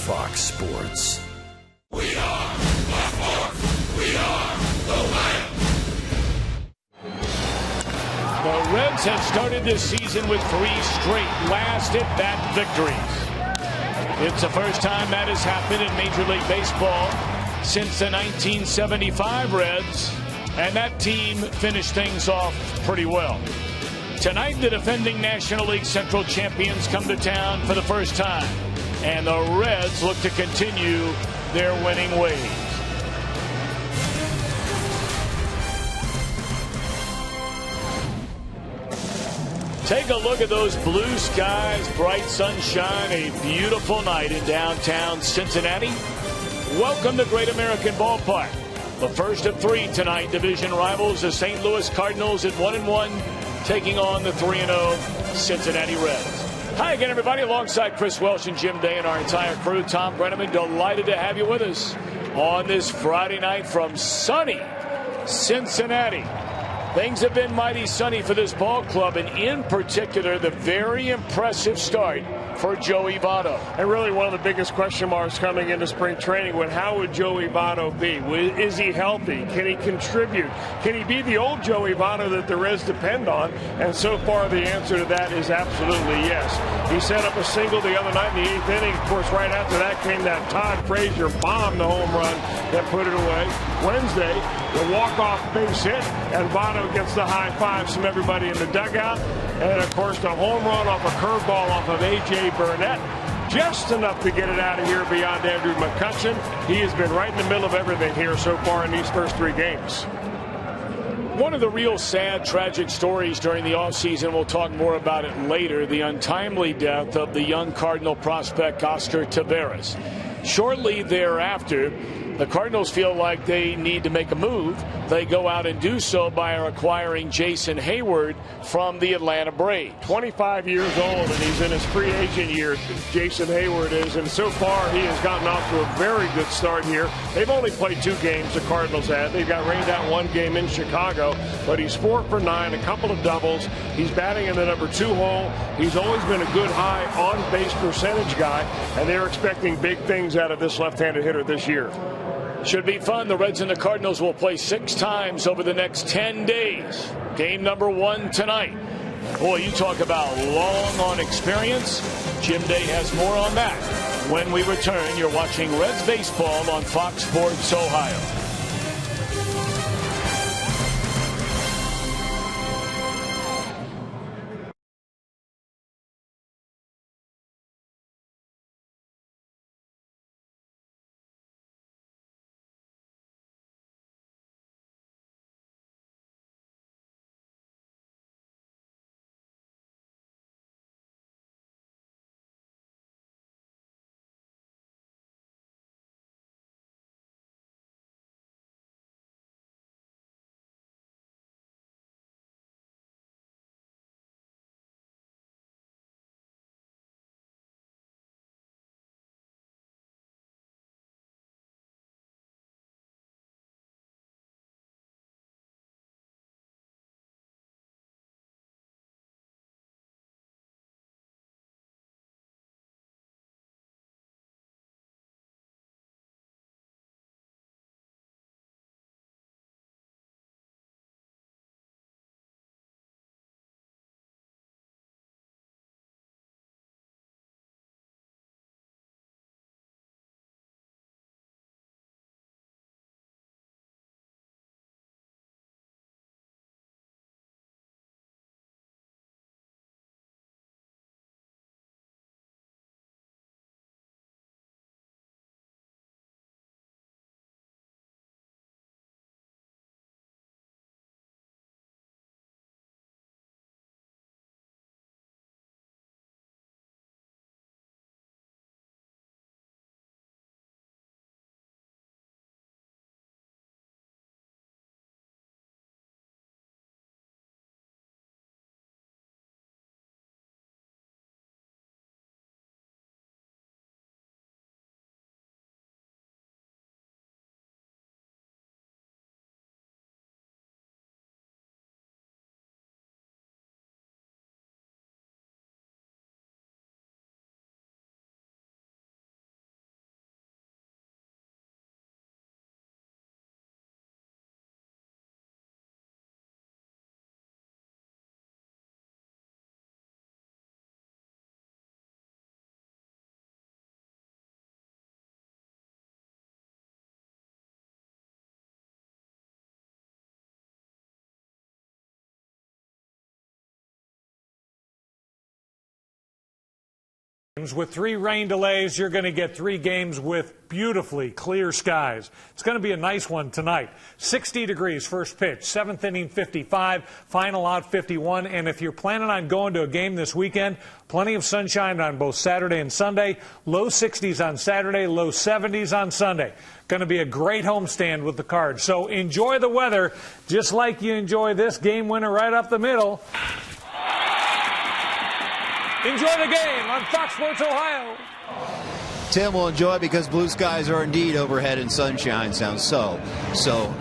Fox Sports. We are the Fox. We are the Lions. The Reds have started this season with 3 straight last-at-bat victories. It's the first time that has happened in Major League Baseball since the 1975 Reds, and that team finished things off pretty well. Tonight, the defending National League Central champions come to town for the first time, and the Reds look to continue their winning ways. Take a look at those blue skies, bright sunshine, a beautiful night in downtown Cincinnati. Welcome to Great American Ballpark. The first of 3 tonight. Division rivals, the St. Louis Cardinals at 1-1, taking on the 3-0 Cincinnati Reds. Hi again, everybody. Alongside Chris Welsh and Jim Day and our entire crew, Tom Brenneman, delighted to have you with us on this Friday night from sunny Cincinnati. Things have been mighty sunny for this ball club, and in particular, the very impressive start for Joey Votto. And really one of the biggest question marks coming into spring training was how would Joey Votto be? Is he healthy? Can he contribute? Can he be the old Joey Votto that the Reds depend on? And so far the answer to that is absolutely yes. He set up a single the other night in the 8th inning. Of course, right after that came that Todd Frazier bomb, the home run that put it away. Wednesday, the walk-off base hit, and Votto gets the high fives from everybody in the dugout. And, of course, the home run off a curveball off of A.J. Burnett. Just enough to get it out of here beyond Andrew McCutchen. He has been right in the middle of everything here so far in these first 3 games. One of the real sad, tragic stories during the offseason, we'll talk more about it later, the untimely death of the young Cardinal prospect Oscar Taveras. Shortly thereafter, the Cardinals feel like they need to make a move. They go out and do so by acquiring Jason Hayward from the Atlanta Braves. 25 years old, and he's in his free agent year, Jason Hayward is, and so far he has gotten off to a very good start here. They've only played 2 games, the Cardinals have. They've got rained out 1 game in Chicago, but he's 4 for 9, a couple of doubles. He's batting in the number 2 hole. He's always been a good high on-base percentage guy, and they're expecting big things out of this left-handed hitter this year. Should be fun. The Reds and the Cardinals will play 6 times over the next 10 days. Game number 1 tonight. Boy, you talk about long on experience. Jim Day has more on that. When we return, you're watching Reds baseball on Fox Sports Ohio. With 3 rain delays, you're going to get 3 games with beautifully clear skies. It's going to be a nice one tonight. 60 degrees first pitch, 7th inning 55, final out 51. And if you're planning on going to a game this weekend, plenty of sunshine on both Saturday and Sunday. Low 60s on Saturday, low 70s on Sunday. Going to be a great homestand with the Cards. So enjoy the weather just like you enjoy this game winner right up the middle. Enjoy the game on Fox Sports Ohio. Tim will enjoy because blue skies are indeed overhead and sunshine. Sounds so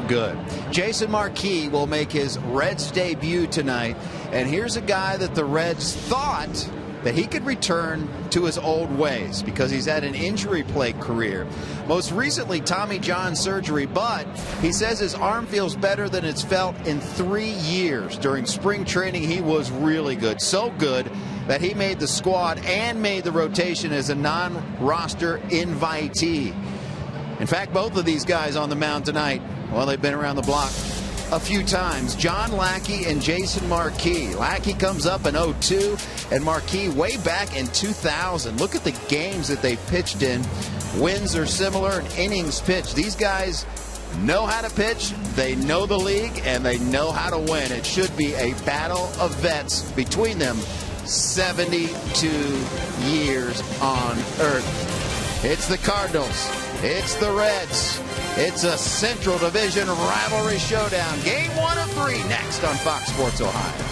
good. Jason Marquis will make his Reds debut tonight. And here's a guy that the Reds thought that he could return to his old ways because he's had an injury-plagued career. Most recently, Tommy John surgery, but he says his arm feels better than it's felt in 3 years. During spring training, he was really good. So good that he made the squad and made the rotation as a non-roster invitee. In fact, both of these guys on the mound tonight, well, they've been around the block a few times. John Lackey and Jason Marquis. Lackey comes up in 02 and Marquis way back in 2000. Look at the games that they pitched in. Wins are similar and innings pitched. These guys know how to pitch, they know the league, and they know how to win. It should be a battle of vets between them. 72 years on Earth. It's the Cardinals. It's the Reds. It's a Central Division rivalry showdown. Game 1 of 3 next on Fox Sports Ohio.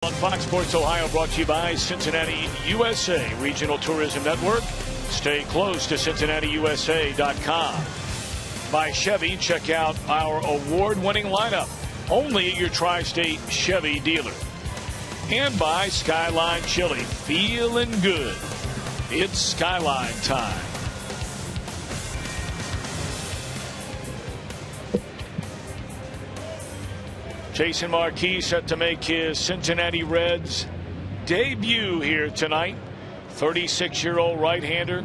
On Fox Sports Ohio, brought to you by Cincinnati USA Regional Tourism Network. Stay close to CincinnatiUSA.com. By Chevy, check out our award-winning lineup only at your Tri-State Chevy dealer. And by Skyline Chili, feeling good. It's Skyline time. Jason Marquis set to make his Cincinnati Reds debut here tonight. 36-year-old right-hander.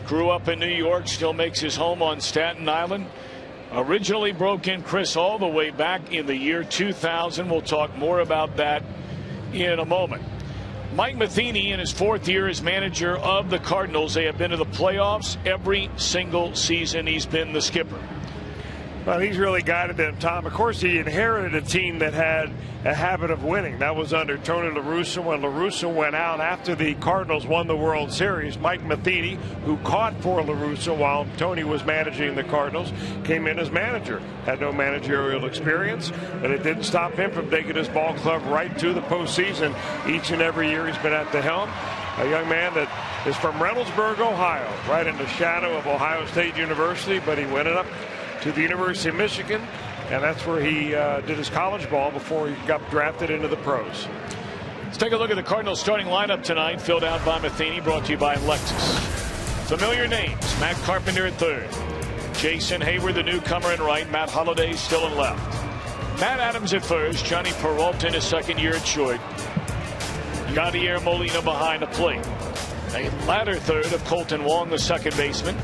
Grew up in New York, still makes his home on Staten Island. Originally broke in Chris all the way back in the year 2000. We'll talk more about that in a moment. Mike Matheny in his 4th year as manager of the Cardinals. They have been to the playoffs every single season he's been the skipper. Well, he's really guided them, Tom. Of course, he inherited a team that had a habit of winning. That was under Tony La Russa. When La Russa went out after the Cardinals won the World Series, Mike Matheny, who caught for La Russa while Tony was managing the Cardinals, came in as manager. Had no managerial experience, but it didn't stop him from taking his ball club right to the postseason each and every year he's been at the helm. A young man that is from Reynoldsburg, Ohio, right in the shadow of Ohio State University, but he went up to the University of Michigan, and that's where he did his college ball before he got drafted into the pros. Let's take a look at the Cardinals starting lineup tonight, filled out by Matheny, brought to you by Lexus. Familiar names: Matt Carpenter at third, Jason Hayward, the newcomer, in right, Matt Holliday still in left, Matt Adams at first, Johnny Peralta in his second year at short, Yadier Molina behind the plate, a latter third of Colton Wong, the second baseman,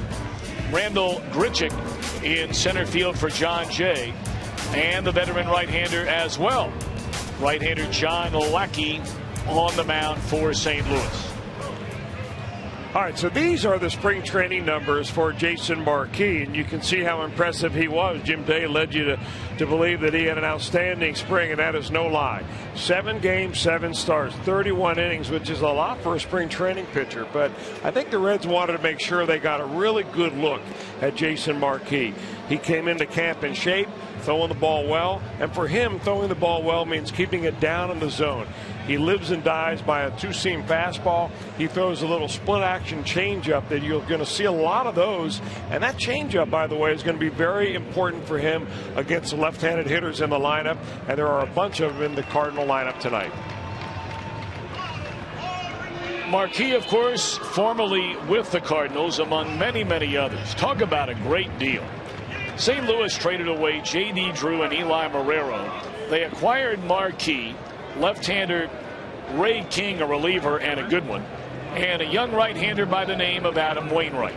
Randall Grichuk in center field for John Jay, and the veteran right-hander as well, right-hander John Lackey on the mound for St. Louis. All right, so these are the spring training numbers for Jason Marquis, and you can see how impressive he was. Jim Day led you to believe that he had an outstanding spring, and that is no lie. 7 games, 7 starts, 31 innings, which is a lot for a spring training pitcher. But I think the Reds wanted to make sure they got a really good look at Jason Marquis. He came into camp in shape, throwing the ball well, and for him, throwing the ball well means keeping it down in the zone. He lives and dies by a 2-seam fastball. He throws a little split-action changeup that you're going to see a lot of those. And that changeup, by the way, is going to be very important for him against the left-handed hitters in the lineup. And there are a bunch of them in the Cardinal lineup tonight. Marquis, of course, formerly with the Cardinals, among many, many others. Talk about a great deal. St. Louis traded away J.D. Drew and Eli Marrero. They acquired Marquis, left-hander Ray King, a reliever and a good one, and a young right-hander by the name of Adam Wainwright.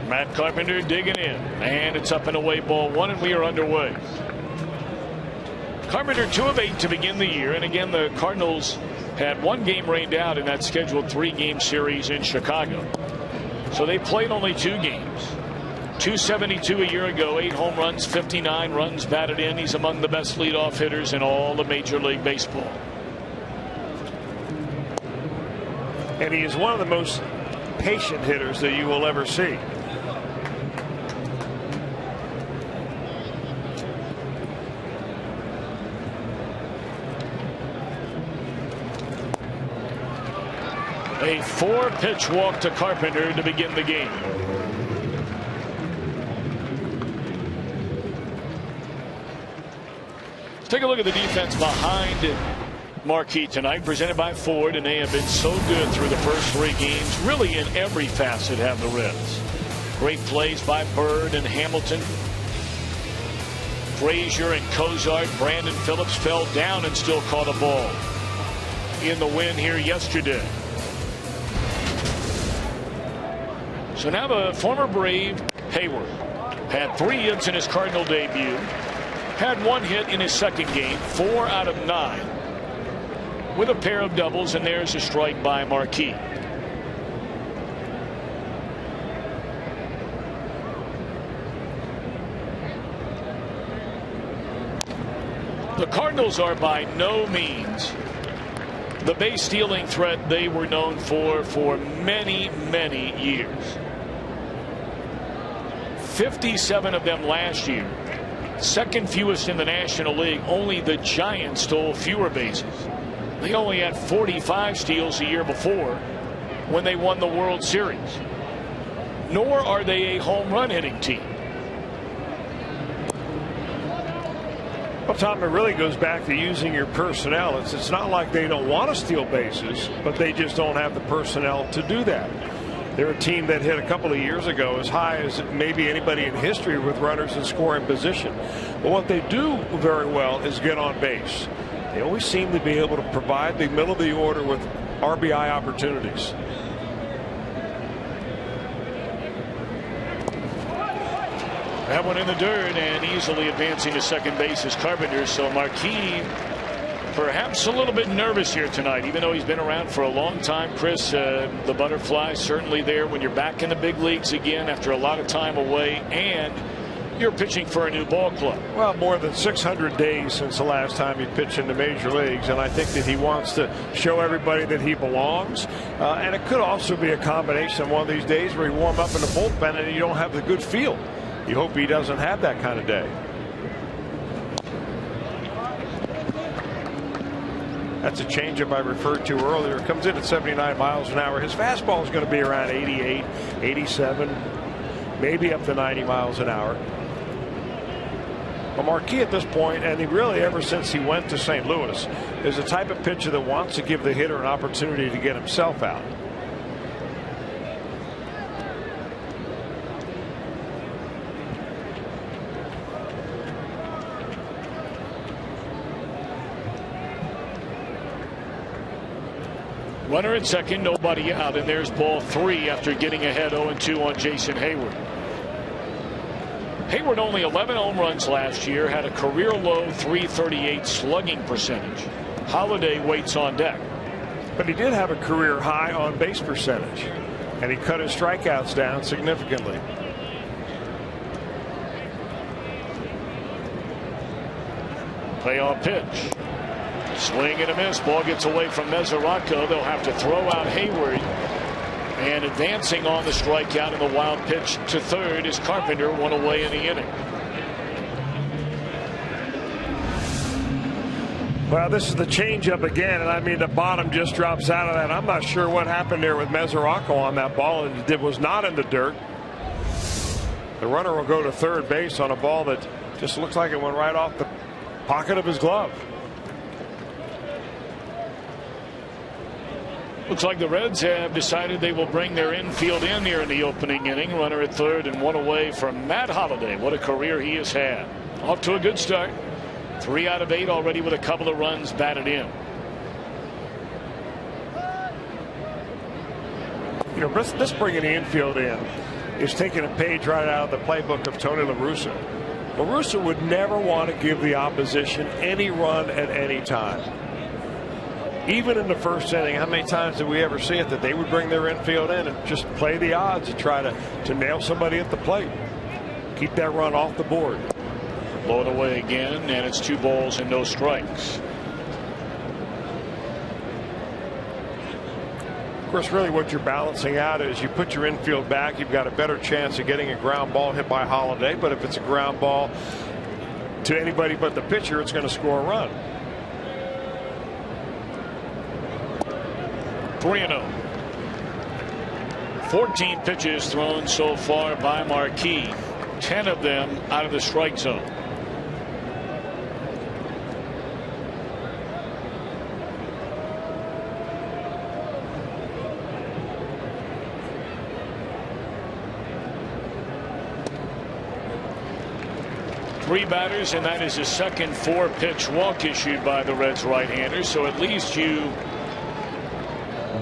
Matt Carpenter digging in, and it's up and away, ball 1, and we are underway. Carpenter 2 of 8 to begin the year, and again the Cardinals had 1 game rained out in that scheduled 3-game series in Chicago. So they played only 2 games. 272 a year ago, 8 home runs, 59 runs batted in. He's among the best leadoff hitters in all of Major League Baseball. And he is one of the most patient hitters that you will ever see. A 4-pitch walk to Carpenter to begin the game. Let's take a look at the defense behind Marquis tonight, presented by Ford, and they have been so good through the first 3 games. Really in every facet have the Reds. Great plays by Bird and Hamilton. Frazier and Cozart. Brandon Phillips fell down and still caught a ball in the win here yesterday. So now the former Brave Hayward had 3 hits in his Cardinal debut. Had 1 hit in his second game, 4 out of 9. With a pair of doubles, and there's a strike by Marquis. The Cardinals are by no means the base stealing threat they were known for many, many years. 57 of them last year. Second fewest in the National League. Only the Giants stole fewer bases. They only had 45 steals a year before when they won the World Series. Nor are they a home run hitting team. Well, Tom, it really goes back to using your personnel. It's not like they don't want to steal bases, but they just don't have the personnel to do that. They're a team that hit a couple of years ago as high as maybe anybody in history with runners in scoring position. But what they do very well is get on base. They always seem to be able to provide the middle of the order with RBI opportunities. That one in the dirt, and easily advancing to second base is Carpenter. So Marquis Perhaps a little bit nervous here tonight, even though he's been around for a long time. Chris, the butterfly certainly there when you're back in the big leagues again after a lot of time away, and you're pitching for a new ball club. Well, more than 600 days since the last time he pitched in the major leagues, and I think that he wants to show everybody that he belongs. And it could also be a combination of one of these days where you warm up in the bullpen and you don't have the good feel. You hope he doesn't have that kind of day. That's a changeup I referred to earlier. Comes in at 79 miles an hour. His fastball is going to be around 88, 87, maybe up to 90 miles an hour. But Marquis at this point, and he really ever since he went to St. Louis, is the type of pitcher that wants to give the hitter an opportunity to get himself out. Runner at second, nobody out, and there's ball 3 after getting ahead 0-2 on Jason Hayward. Hayward only 11 home runs last year, had a career low .338 slugging percentage. Holiday waits on deck. But he did have a career high on base percentage, and he cut his strikeouts down significantly. Playoff pitch. Swing and a miss. Ball gets away from Mesoraco. They'll have to throw out Hayward. And advancing on the strikeout in the wild pitch to third is Carpenter, one away in the inning. Well, this is the changeup again, and I mean the bottom just drops out of that. I'm not sure what happened there with Mesoraco on that ball. It was not in the dirt. The runner will go to third base on a ball that just looks like it went right off the pocket of his glove. Looks like the Reds have decided they will bring their infield in here in the opening inning. Runner at third and one away from Matt Holliday. What a career he has had. Off to a good start. 3 out of 8 already with a couple of runs batted in. You know, this bringing the infield in is taking a page right out of the playbook of Tony La Russa. La Russa would never want to give the opposition any run at any time. Even in the first inning, how many times did we ever see it that they would bring their infield in and just play the odds and try to nail somebody at the plate? Keep that run off the board. Blow it away again, and it's 2 balls and no strikes. Of course, really what you're balancing out is you put your infield back, you've got a better chance of getting a ground ball hit by Holliday, but if it's a ground ball to anybody but the pitcher, it's going to score a run. 3-0. 14 pitches thrown so far by Marquis. 10 of them out of the strike zone. Three batters, and that is his second 4-pitch walk issued by the Reds right-hander. So at least you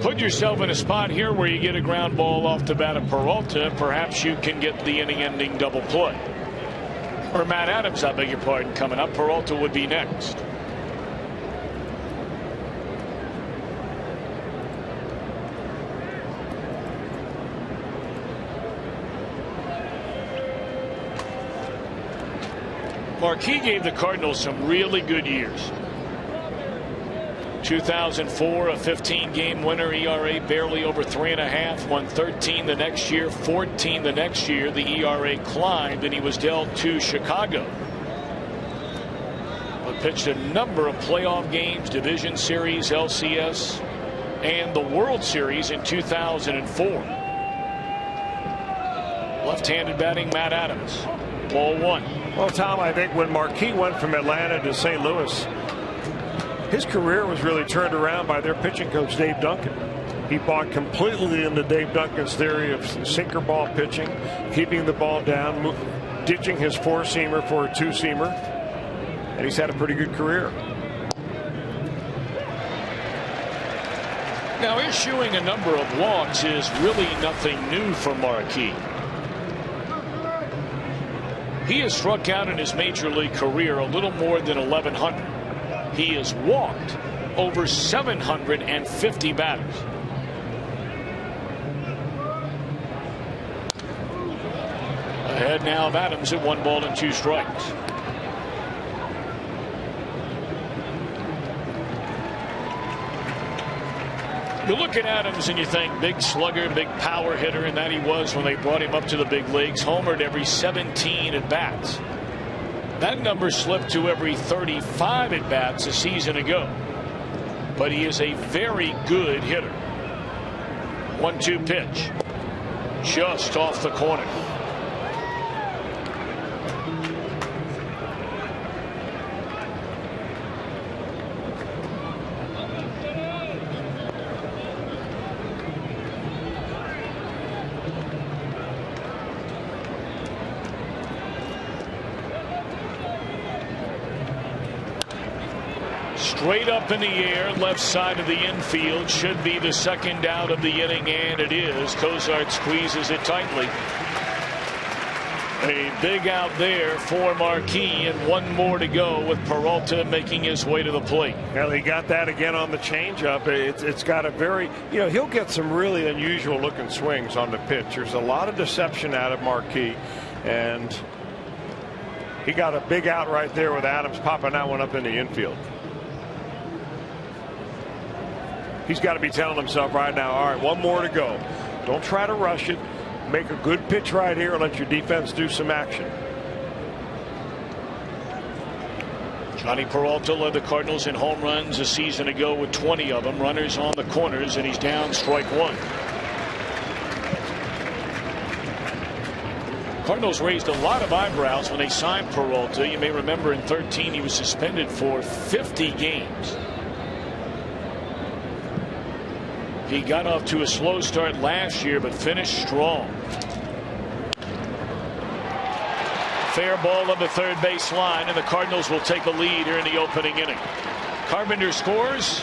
put yourself in a spot here where you get a ground ball off the bat of Peralta. Perhaps you can get the inning-ending double play. Or Matt Adams, I beg your pardon, coming up. Peralta would be next. Marquis gave the Cardinals some really good years. 2004, a 15-game winner, ERA barely over 3.5, won 13 the next year, 14 the next year. The ERA climbed, and he was dealt to Chicago. But pitched a number of playoff games, Division Series, LCS, and the World Series in 2004. Left-handed batting, Matt Adams. Ball 1. Well, Tom, I think when Marquis went from Atlanta to St. Louis, his career was really turned around by their pitching coach, Dave Duncan. He bought completely into Dave Duncan's theory of sinker ball pitching, keeping the ball down, ditching his 4-seamer for a 2-seamer, and he's had a pretty good career. Now, issuing a number of walks is really nothing new for Marquis. He has struck out in his major league career a little more than 1,100. He has walked over 750 batters. Ahead now of Adams at 1 ball and 2 strikes. You look at Adams and you think big slugger, big power hitter, and that he was when they brought him up to the big leagues. Homered every 17 at bats. That number slipped to every 35 at bats a season ago. But he is a very good hitter. 1-2 pitch. Just off the corner. Straight up in the air, left side of the infield. Should be the second out of the inning, and it is. Cozart squeezes it tightly. A big out there for Marquis, and 1 more to go with Peralta making his way to the plate. Well, he got that again on the changeup. It's got a very, he'll get some really unusual looking swings on the pitch. There's a lot of deception out of Marquis, and he got a big out right there with Adams popping that one up in the infield. He's got to be telling himself right now, all right, 1 more to go. Don't try to rush it. Make a good pitch right here and let your defense do some action. Johnny Peralta led the Cardinals in home runs a season ago with 20 of them. Runners on the corners, and he's down strike 1. Cardinals raised a lot of eyebrows when they signed Peralta. You may remember in 13 he was suspended for 50 games. He got off to a slow start last year, but finished strong. Fair ball on the third base line, and the Cardinals will take a lead here in the opening inning. Carpenter scores.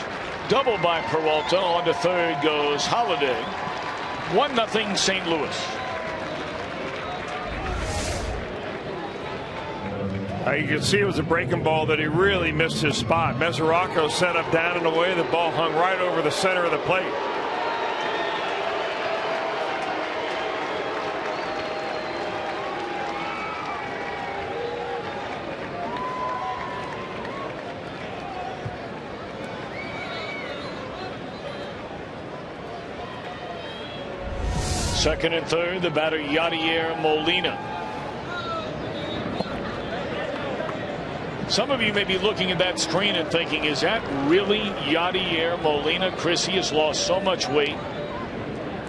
Double by Peralta. On to third goes Holiday. 1-0 St. Louis. You can see it was a breaking ball that he really missed his spot. Mesoraco sent up down and away. The ball hung right over the center of the plate. Second and third, the batter Yadier Molina. Some of you may be looking at that screen and thinking, is that really Yadier Molina? Chris, he has lost so much weight,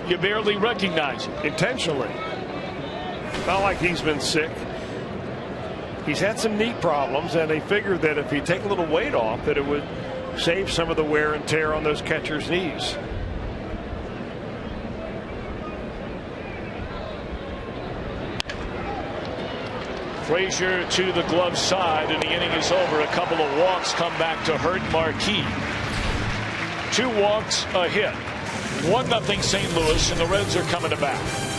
you barely recognize him. Intentionally. Not like he's been sick. He's had some knee problems, and they figured that if he take a little weight off, that it would save some of the wear and tear on those catcher's knees. Frazier to the glove side, and the inning is over. A couple of walks come back to hurt Marquis. 2 walks, a hit. 1-0 St. Louis, and the Reds are coming to bat.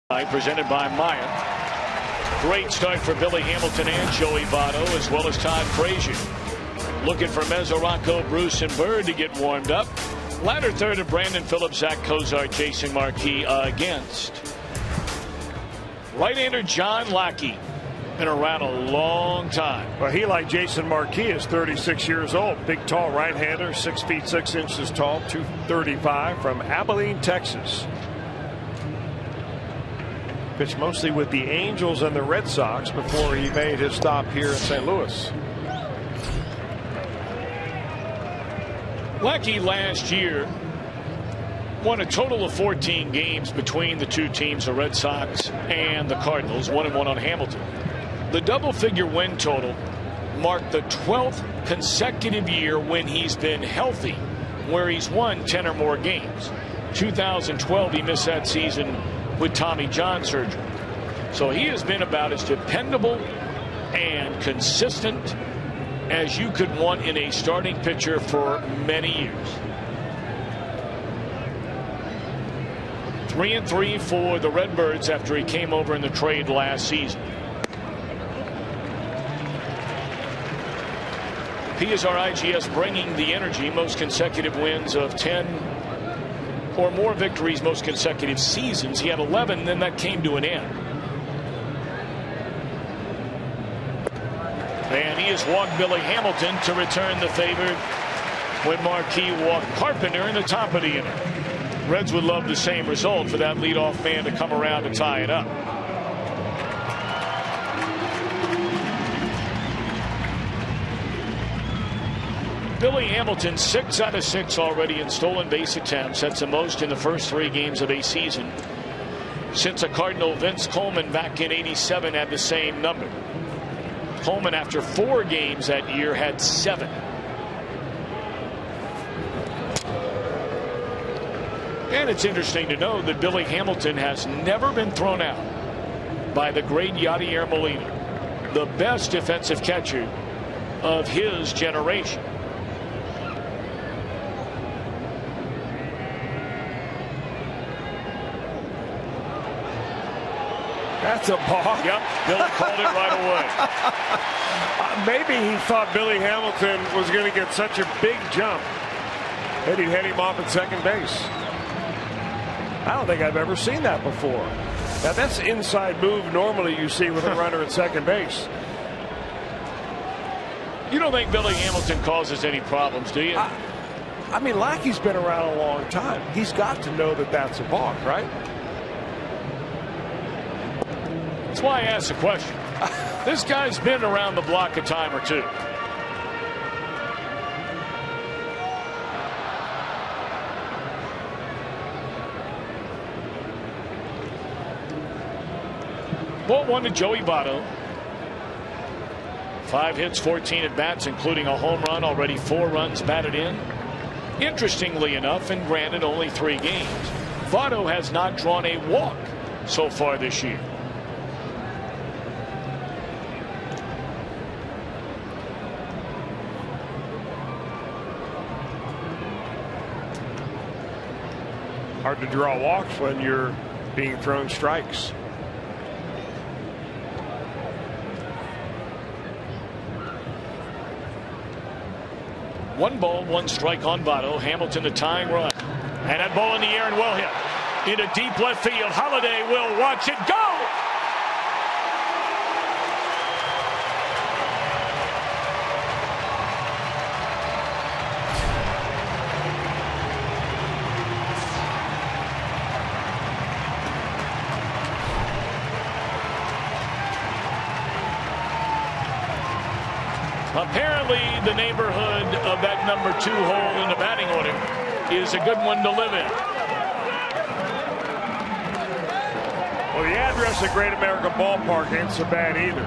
Presented by Maya. Great start for Billy Hamilton and Joey Votto, as well as Todd Frazier. Looking for Mesoraco, Bruce, and Bird to get warmed up. Latter third of Brandon Phillips, Zach Cozart, Jason Marquis against. Right-hander John Lackey. Been around a long time. Well, he, like Jason Marquis, is 36 years old. Big, tall right-hander, 6 feet 6 inches tall, 235, from Abilene, Texas. Pitched mostly with the Angels and the Red Sox before he made his stop here in St. Louis. Lackey last year won a total of 14 games between the two teams, the Red Sox and the Cardinals, 1-1 on Hamilton. The double-figure win total marked the 12th consecutive year when he's been healthy, where he's won 10 or more games. 2012, he missed that season with Tommy John surgery. So he has been about as dependable and consistent as you could want in a starting pitcher for many years. 3-3 for the Redbirds after he came over in the trade last season. PSR IGS bringing the energy, most consecutive wins of 10 or more victories, most consecutive seasons. He had 11, then that came to an end. And he has walked Billy Hamilton to return the favor when Marquis walked Carpenter in the top of the inning. Reds would love the same result for that leadoff man to come around to tie it up. Billy Hamilton, 6 out of 6 already in stolen base attempts. That's the most in the first 3 games of a season since a Cardinal, Vince Coleman, back in '87 had the same number. Coleman, after 4 games that year, had 7. And it's interesting to know that Billy Hamilton has never been thrown out by the great Yadier Molina, the best defensive catcher of his generation. That's a balk. Yep, Billy called it right away. Maybe he thought Billy Hamilton was going to get such a big jump that he'd head him off at second base. I don't think I've ever seen that before. Now, that's the inside move normally you see with a runner at second base. You don't think Billy Hamilton causes any problems, do you? I mean, Lackey's been around a long time. He's got to know that that's a balk, right? That's why I asked the question. This guy's been around the block a time or two. Ball 1 to Joey Votto. 5 hits, 14 at bats, including a home run. Already 4 runs batted in. Interestingly enough, and granted only 3 games, Votto has not drawn a walk so far this year. Hard to draw walks when you're being thrown strikes. One ball, 1 strike on Votto. Hamilton the tying run. And that ball in the air and well hit. Into deep left field. Holiday will watch it go. Apparently, the neighborhood of that number 2 hole in the batting order is a good one to live in. Well, the address at Great American Ballpark ain't so bad either.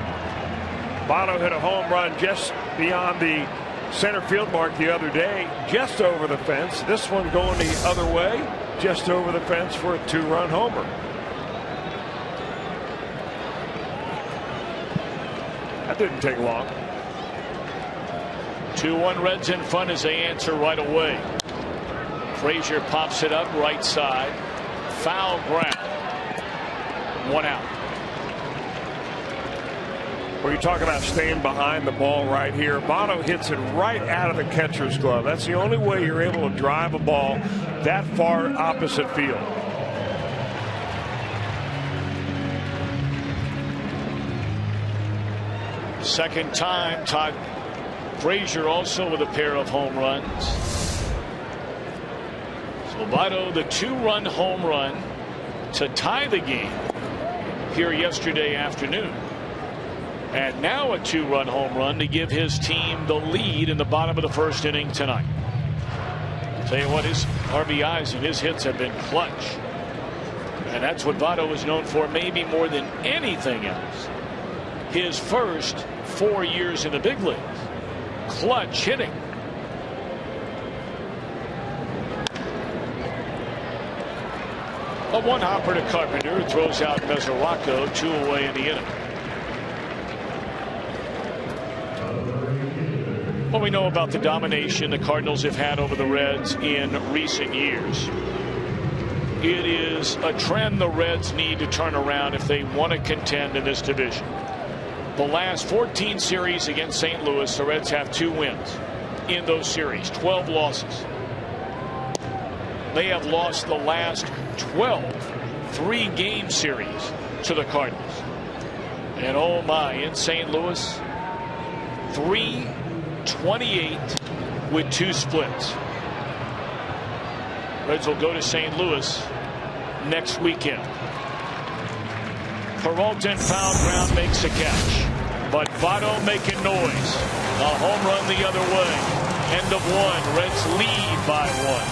Votto hit a home run just beyond the center field mark the other day, just over the fence. This one going the other way, just over the fence for a 2-run homer. That didn't take long. 2-1 Reds in front as they answer right away. Frazier pops it up right side. Foul ground. 1 out. Well, you talk about staying behind the ball right here. Votto hits it right out of the catcher's glove. That's the only way you're able to drive a ball that far opposite field. Second time, Todd Frazier also with a pair of home runs. So Votto, the 2-run home run to tie the game here yesterday afternoon. And now a 2-run home run to give his team the lead in the bottom of the first inning tonight. Tell you what, his RBIs and his hits have been clutch. And that's what Votto is known for, maybe more than anything else. His first 4 years in the big leagues. Clutch hitting. A one-hopper to Carpenter, throws out Mesoraco, 2 away in the inning. What we know about the domination the Cardinals have had over the Reds in recent years. It is a trend the Reds need to turn around if they want to contend in this division. The last 14 series against St. Louis, the Reds have 2 wins in those series, 12 losses. They have lost the last 12 3-game series to the Cardinals. And oh my, in St. Louis, 3-28 with 2 splits. Reds will go to St. Louis next weekend. Peralta in foul ground makes a catch, but Votto making noise. A home run the other way. End of 1. Reds lead by 1.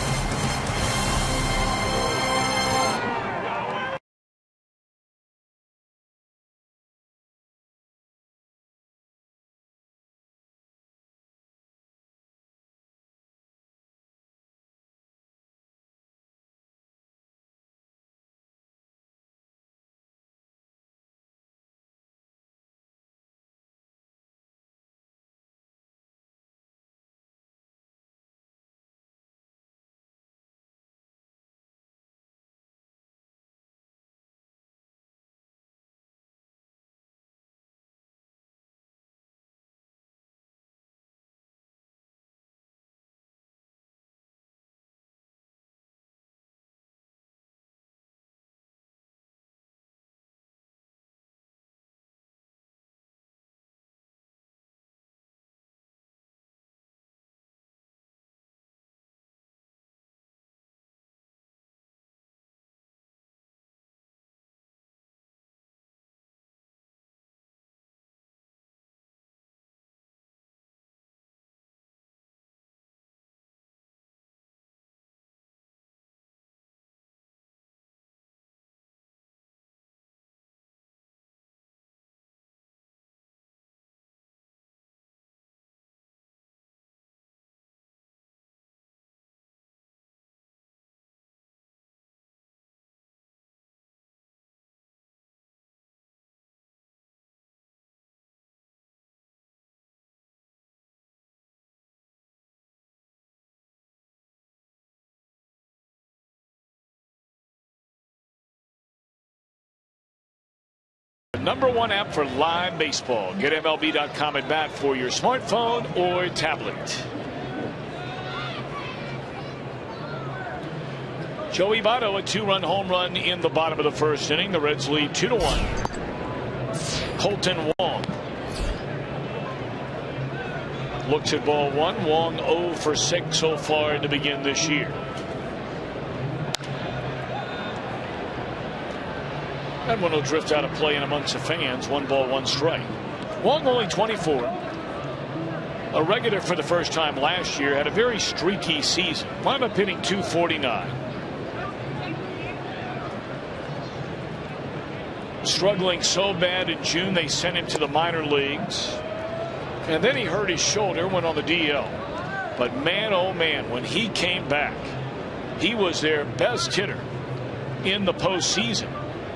#1 app for live baseball. Get MLB.com at bat for your smartphone or tablet. Joey Votto, a 2-run home run in the bottom of the first inning. The Reds lead 2-1. Colton Wong looks at ball 1. Wong 0 for 6 so far to begin this year. That one will drift out of play and amongst the fans. 1 ball, 1 strike. Wong only 24. A regular for the first time last year. Had a very streaky season. Wound up hitting .249. Struggling so bad in June they sent him to the minor leagues. And then he hurt his shoulder, went on the DL. But man, oh man, when he came back, he was their best hitter in the postseason.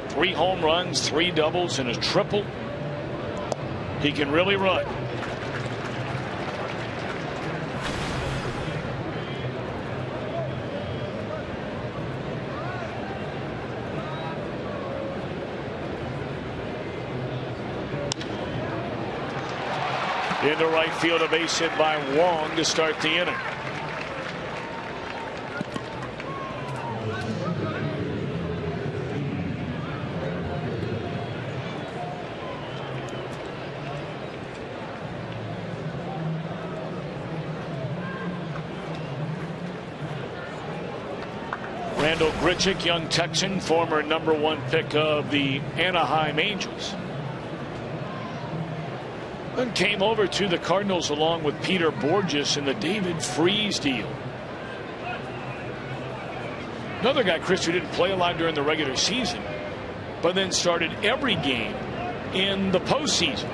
3 home runs, 3 doubles, and a triple. He can really run. Into right field, a base hit by Wong to start the inning. Randall Grichuk, young Texan, former #1 pick of the Anaheim Angels, and came over to the Cardinals along with Peter Borges in the David Freese deal. Another guy, Chris, who didn't play a lot during the regular season, but then started every game in the postseason.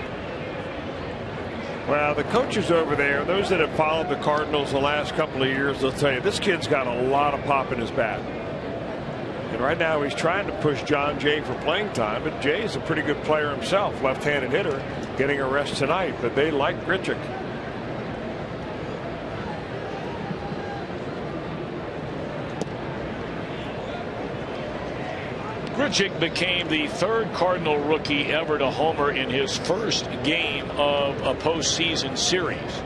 Well, the coaches over there, those that have followed the Cardinals the last couple of years, they'll tell you this kid's got a lot of pop in his bat. And right now he's trying to push John Jay for playing time, but Jay's a pretty good player himself, left-handed hitter, getting a rest tonight, but they like Grichuk. Grichuk became the third Cardinal rookie ever to homer in his first game of a postseason series.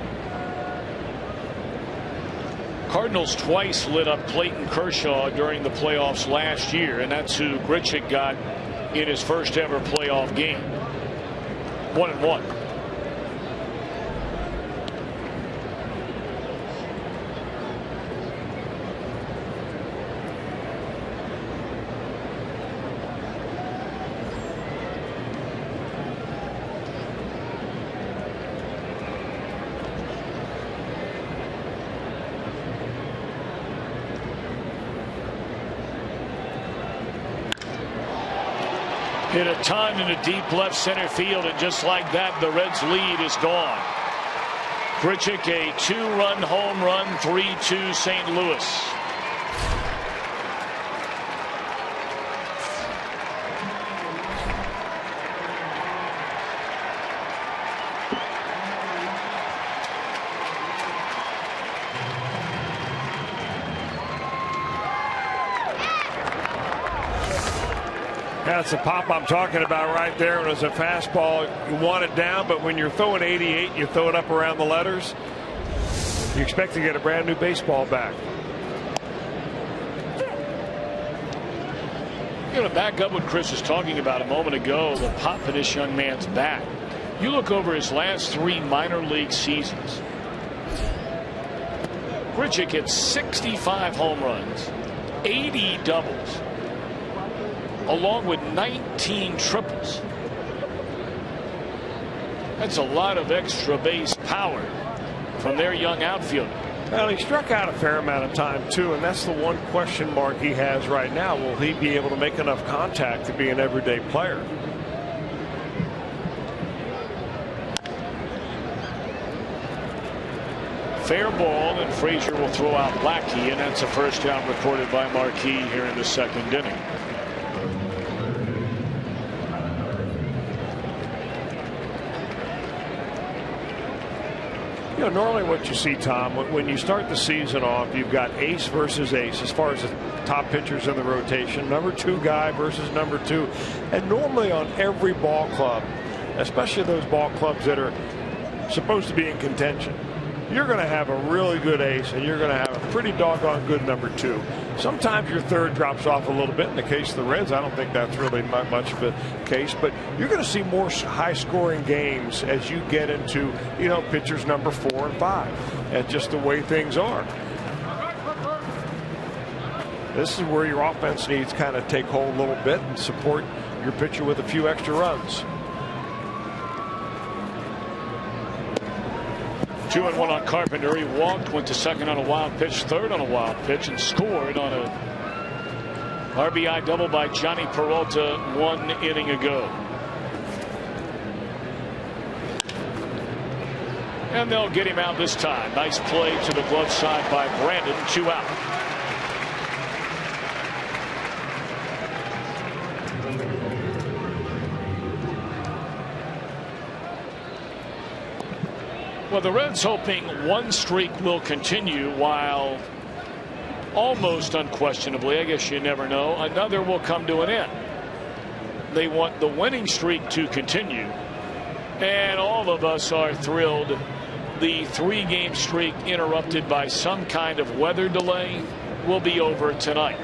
Cardinals twice lit up Clayton Kershaw during the playoffs last year, and that's who Grichuk got in his first ever playoff game. 1-1. Hit a ton into deep left center field, and just like that, the Reds' lead is gone. Grichuk, a 2-run home run, 3-2 St. Louis. That's the pop I'm talking about right there. When it's a fastball, you want it down, but when you're throwing 88, you throw it up around the letters, you expect to get a brand new baseball back. I'm going to back up what Chris was talking about a moment ago, the pop in this young man's bat. You look over his last 3 minor league seasons. Grichuk hit 65 home runs, 80 doubles, along with 19 triples. That's a lot of extra base power from their young outfielder. Well, he struck out a fair amount of time too, and that's the one question mark he has right now. Will he be able to make enough contact to be an everyday player? Fair ball, and Frazier will throw out Lackey, and that's a first down recorded by Marquis here in the second inning. You know, normally what you see, Tom, when you start the season off, you've got ace versus ace as far as the top pitchers in the rotation, #2 guy versus #2. And normally on every ball club, especially those ball clubs that are supposed to be in contention, you're going to have a really good ace and you're going to have a pretty doggone good #2. Sometimes your third drops off a little bit. In the case of the Reds, I don't think that's really much of a case, but you're going to see more high-scoring games as you get into, you know, pitchers #4 and 5. That's just the way things are. This is where your offense needs to kind of take hold a little bit and support your pitcher with a few extra runs. 2-1 on Carpenter. He walked, went to second on a wild pitch, third on a wild pitch, and scored on a RBI double by Johnny Peralta 1 inning ago. And they'll get him out this time. Nice play to the glove side by Brandon. 2 out. Well, the Reds hoping one streak will continue, while almost unquestionably, I guess you never know, another will come to an end. They want the winning streak to continue And all of us are thrilled. The 3-game streak interrupted by some kind of weather delay will be over tonight.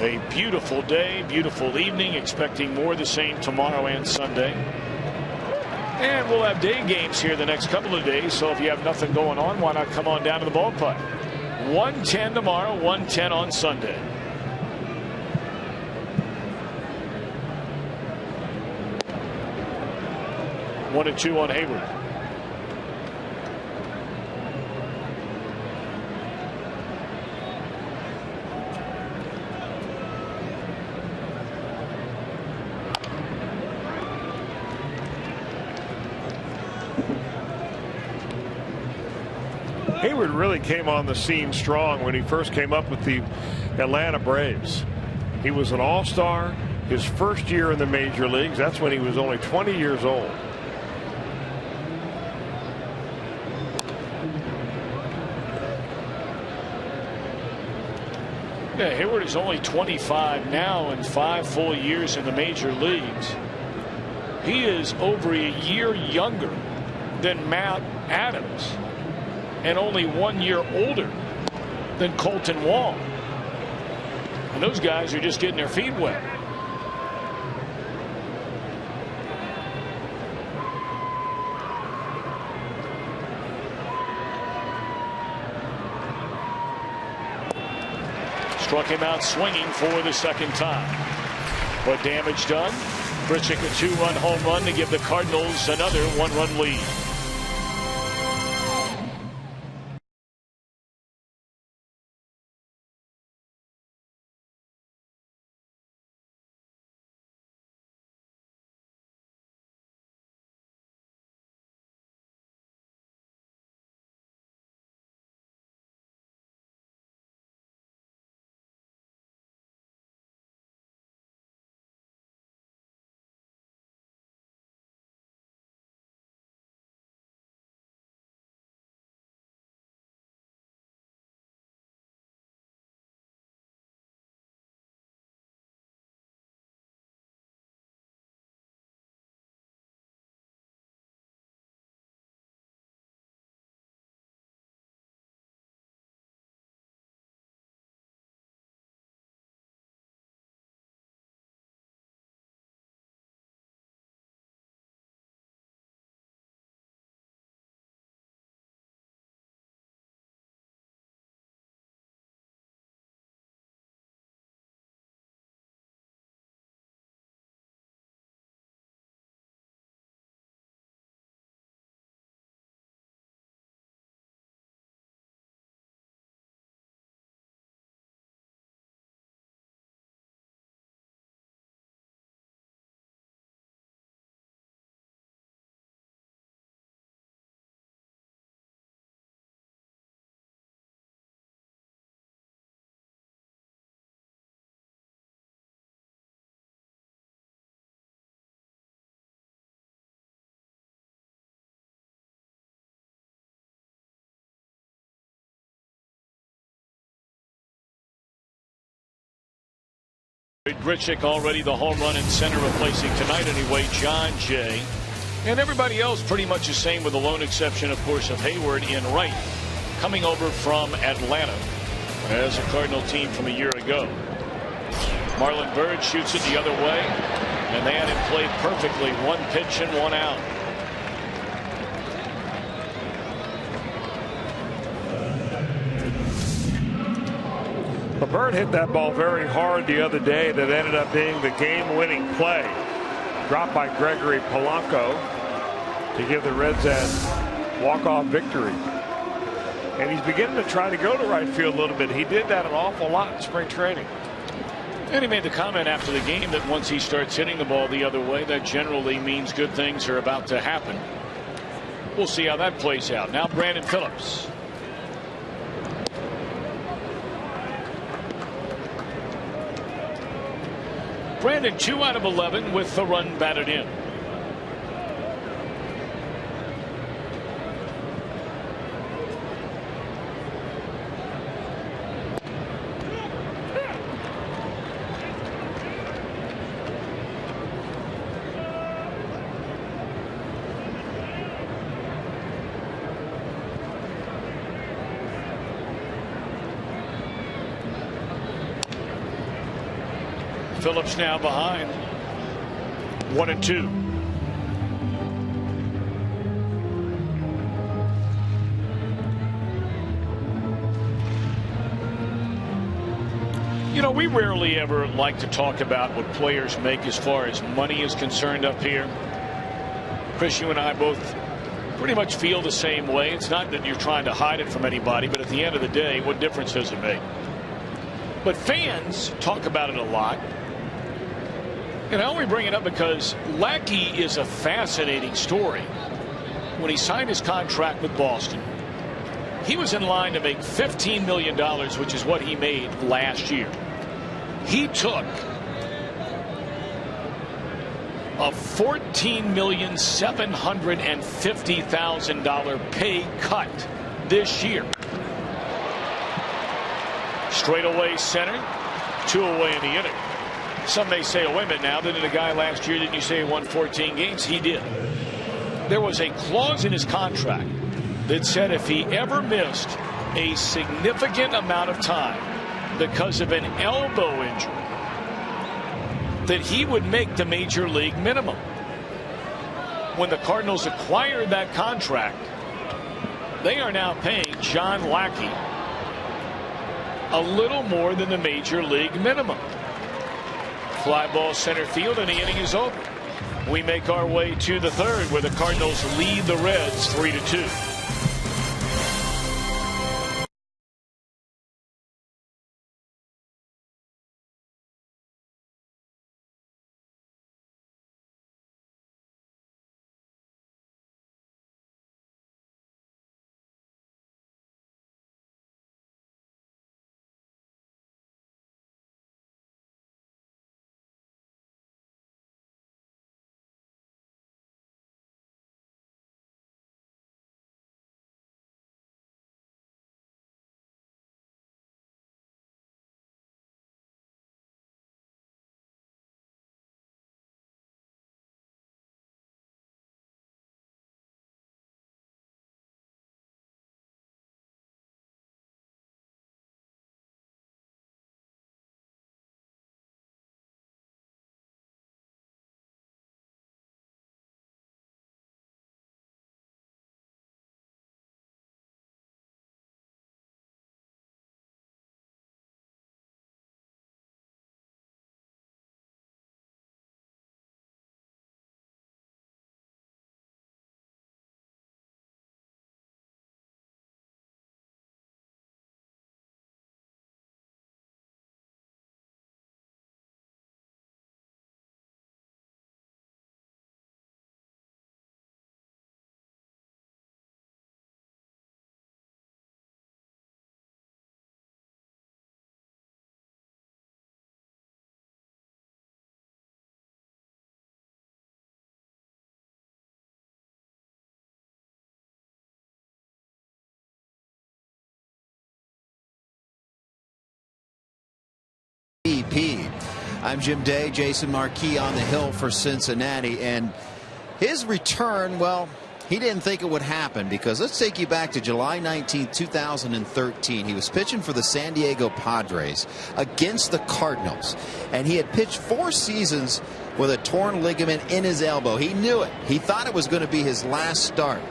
A beautiful day, beautiful evening, expecting more of the same tomorrow and Sunday. And we'll have day games here the next couple of days, so if you have nothing going on, why not come on down to the ballpark? 1:10 tomorrow, 1:10 on Sunday. One and two on Hayward. Hayward really came on the scene strong when he first came up with the Atlanta Braves. He was an all-star his first year in the major leagues. That's when he was only 20 years old. Yeah, Hayward is only 25 now and 5 full years in the major leagues. He is over a year younger than Matt Adams and only 1 year older than Colton Wong. And those guys are just getting their feet wet. Struck him out swinging for the second time. What damage done? Grichuk a 2-run home run to give the Cardinals another 1-run lead. Grichuk already the home run in center, replacing tonight anyway John Jay. And everybody else pretty much the same, with the lone exception, of course, of Hayward in right, coming over from Atlanta as a Cardinal team from a year ago. Marlon Byrd shoots it the other way, and they had it played perfectly. 1 pitch and 1 out. Byrd hit that ball very hard the other day. That ended up being the game-winning play. Dropped by Gregory Polanco to give the Reds that walk-off victory. And he's beginning to try to go to right field a little bit. He did that an awful lot in spring training. And he made the comment after the game that once he starts hitting the ball the other way, that generally means good things are about to happen. We'll see how that plays out. Now Brandon Phillips. Brandon 2 out of 11 with the run batted in. Phillips now behind 1-2. You know, we rarely ever like to talk about what players make as far as money is concerned up here. Chris, you and I both pretty much feel the same way. It's not that you're trying to hide it from anybody, but at the end of the day, what difference does it make? But fans talk about it a lot. And I only bring it up because Lackey is a fascinating story. When he signed his contract with Boston, he was in line to make $15 million, which is what he made last year. He took a $14,750,000 pay cut this year. Straight away center, 2 away in the inning. Some may say, oh, wait a minute now, didn't the guy last year, didn't you say he won 14 games? He did. There was a clause in his contract that said if he ever missed a significant amount of time because of an elbow injury, that he would make the major league minimum. When the Cardinals acquired that contract, they are now paying John Lackey a little more than the major league minimum. Fly ball center field, and the inning is over. We make our way to the third, where the Cardinals lead the Reds 3-2. I'm Jim Day, Jason Marquis on the hill for Cincinnati, and his return, well, he didn't think it would happen, because let's take you back to July 19, 2013. He was pitching for the San Diego Padres against the Cardinals, and he had pitched 4 seasons with a torn ligament in his elbow. He knew it. He thought it was going to be his last start.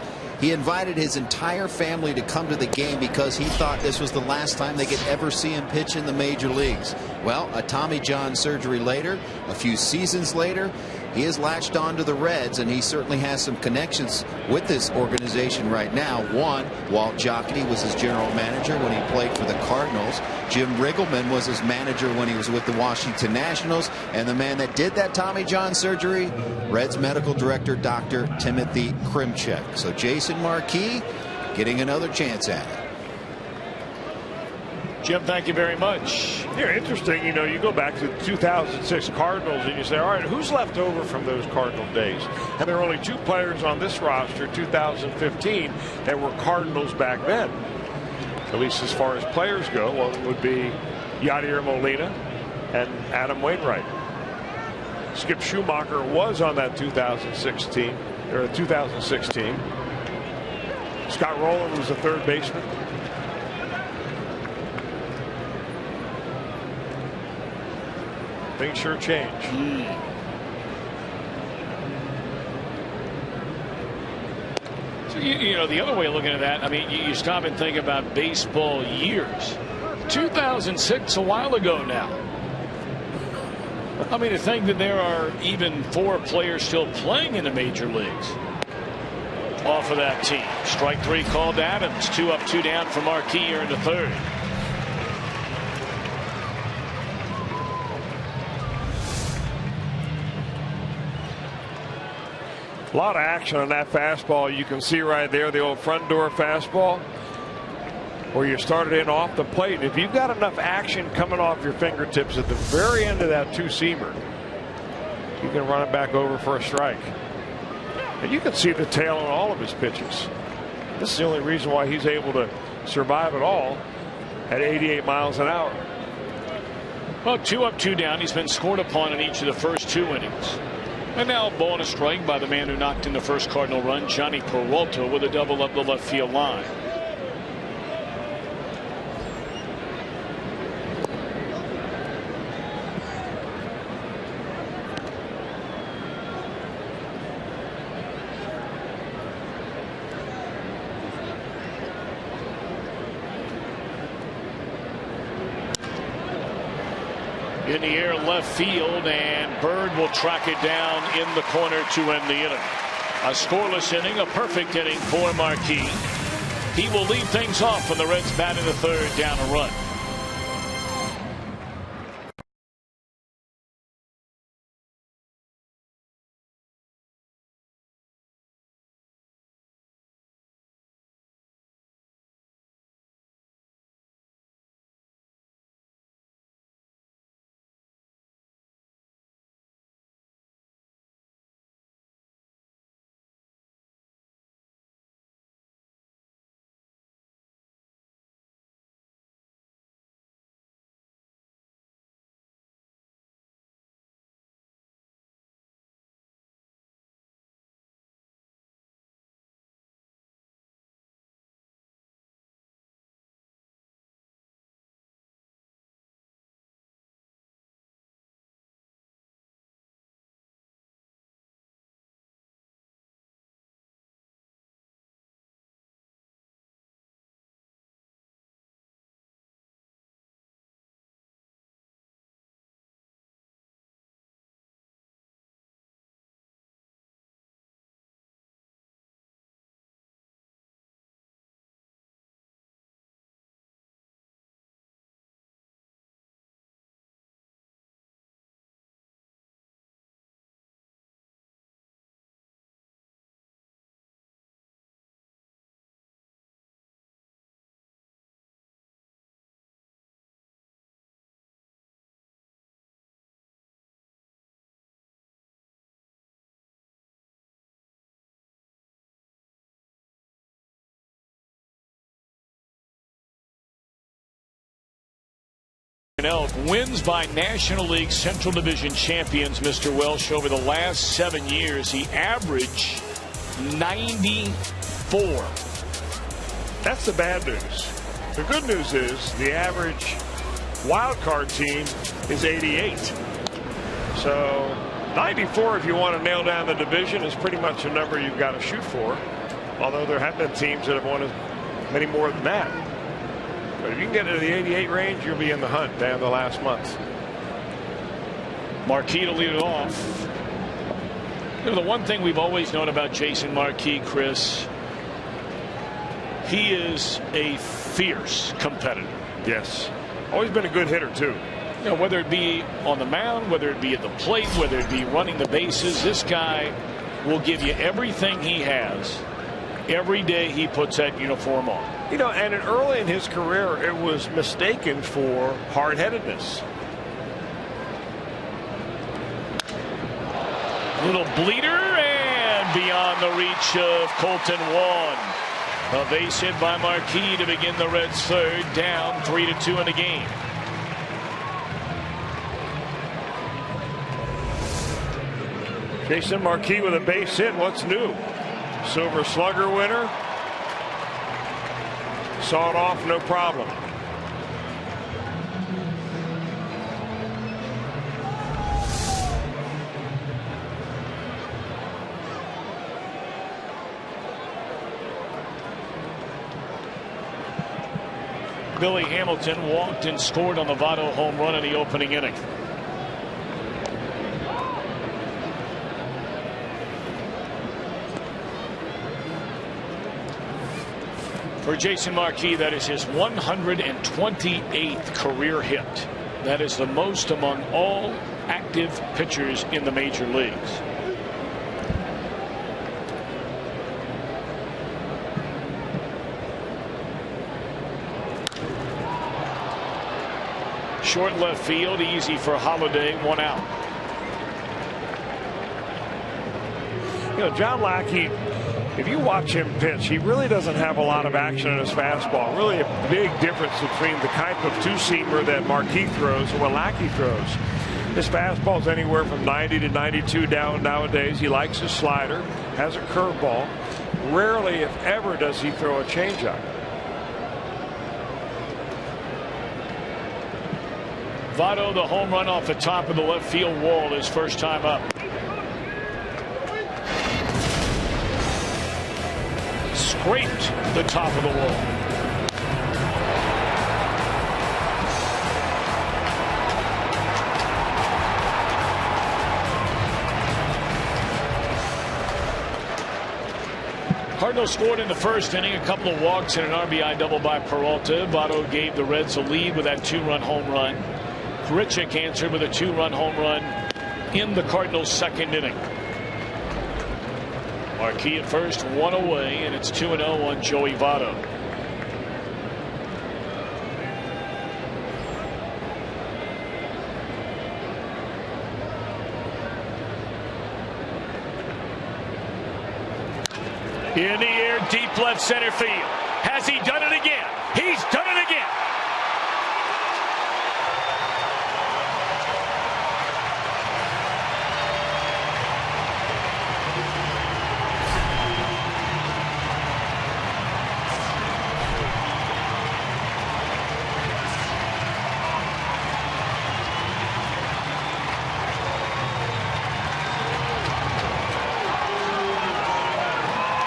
He invited his entire family to come to the game because he thought this was the last time they could ever see him pitch in the major leagues. Well, a Tommy John surgery later, a few seasons later, he has latched on to the Reds, and he certainly has some connections with this organization right now. One, Walt Jocketty was his general manager when he played for the Cardinals. Jim Riggleman was his manager when he was with the Washington Nationals. And the man that did that Tommy John surgery, Reds medical director, Dr. Timothy Krimchek. So Jason Marquis getting another chance at it. Jim, thank you very much. Yeah, interesting. You know, you go back to the 2006 Cardinals and you say, all right, who's left over from those Cardinal days? And there are only 2 players on this roster, 2015, that were Cardinals back then. At least as far as players go, well, it would be Yadier Molina and Adam Wainwright. Skip Schumacher was on that 2016 or 2016. Scott Rowland was the third baseman. things sure change. So you know, the other way of looking at that, I mean, you stop and think about baseball years. 2006, a while ago now. I mean, to think that there are even 4 players still playing in the major leagues. Off of that team. Strike 3 called Adams. 2 up, 2 down for Marquis here in the 3rd. A lot of action on that fastball. You can see right there the old front door fastball where you started in off the plate. If you've got enough action coming off your fingertips at the very end of that 2-seamer, you can run it back over for a strike. And you can see the tail on all of his pitches. This is the only reason why he's able to survive at all at 88 miles an hour. Well, 2 up, 2 down. He's been scored upon in each of the first 2 innings. And now a ball and a strike by the man who knocked in the first Cardinal run, Johnny Peralta, with a double up the left field line. In the air left field, and Bird will track it down in the corner to end the inning. A scoreless inning, a perfect inning for Marquis. He will lead things off when the Reds bat in the 3rd, down a run. Elk wins by National League Central Division champions, Mr. Welsh. Over the last 7 years, he averaged 94. That's the bad news. The good news is the average wild card team is 88. So 94, if you want to nail down the division, is pretty much a number you've got to shoot for. Although there have been teams that have won many more than that. But if you can get into the 88 range, you'll be in the hunt down the last month. Marquis to lead it off. You know, the one thing we've always known about Jason Marquis, Chris, he is a fierce competitor. Yes. Always been a good hitter, too. You know, whether it be on the mound, whether it be at the plate, whether it be running the bases, this guy will give you everything he has every day he puts that uniform on. You know, and early in his career, it was mistaken for hard-headedness. Little bleeder, and beyond the reach of Colton Wong. A base hit by Marquis to begin the Reds' 3rd, down 3-2 in the game. Jason Marquis with a base hit. What's new? Silver Slugger winner. Saw it off, no problem. Billy Hamilton walked and scored on the Votto home run in the opening inning. For Jason Marquis, that is his 128th career hit. That is the most among all active pitchers in the major leagues. Short left field, easy for Holiday, 1 out. You know, John Lackey, if you watch him pitch, he really doesn't have a lot of action in his fastball. Really a big difference between the type of two-seamer that Marquis throws and what Lackey throws. His fastball is anywhere from 90 to 92 down nowadays. He likes his slider, has a curveball. Rarely, if ever, does he throw a changeup. Votto, the home run off the top of the left field wall, his first time up. Scraped the top of the wall. Cardinals scored in the first inning, a couple of walks and an RBI double by Peralta. Votto gave the Reds a lead with that 2-run home run. Grichuk answered with a 2-run home run in the Cardinals' second inning. Marquis at first, 1 away, and it's 2-0 on Joey Votto. In the air, deep left center field. Has he done it again? He's done it again.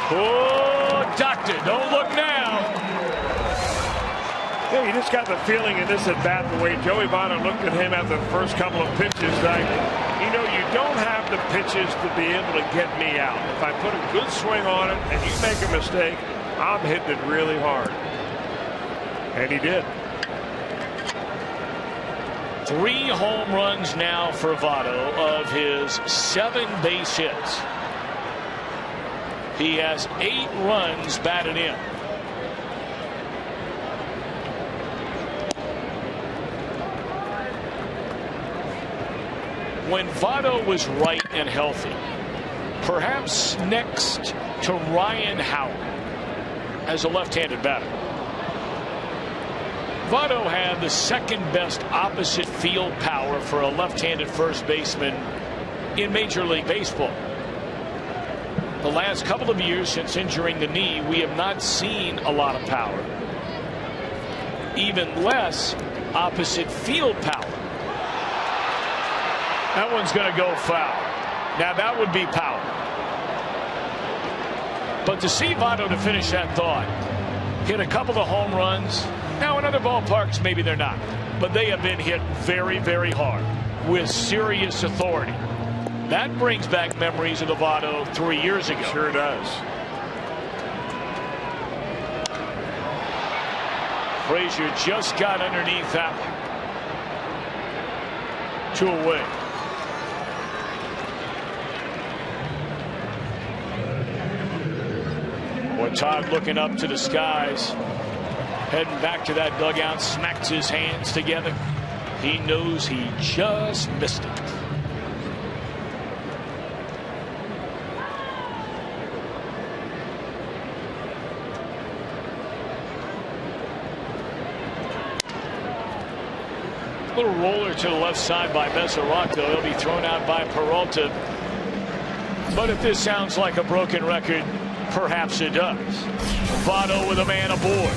Oh, doctor, don't look now. Yeah, you just got the feeling in this at bat, the way Joey Votto looked at him after the first couple of pitches, like, you know, you don't have the pitches to be able to get me out. If I put a good swing on it and you make a mistake, I'm hitting it really hard. And he did. 3 home runs now for Votto of his 7 base hits. He has 8 runs batted in. When Votto was right and healthy, perhaps next to Ryan Howard as a left-handed batter, Votto had the second best opposite field power for a left-handed first baseman in Major League Baseball. The last couple of years since injuring the knee, we have not seen a lot of power. Even less opposite field power. That one's going to go foul. Now that would be power. But to see Votto, to finish that thought, hit a couple of home runs. Now in other ballparks maybe they're not, but they have been hit very, very hard with serious authority. That brings back memories of the Votto 3 years ago. Sure does. Frazier just got underneath that one. 2 away. Boy, Todd looking up to the skies, heading back to that dugout, smacks his hands together. He knows he just missed it. Little roller to the left side by Mesoraco. He'll be thrown out by Peralta. But if this sounds like a broken record, perhaps it does. Votto with a man aboard.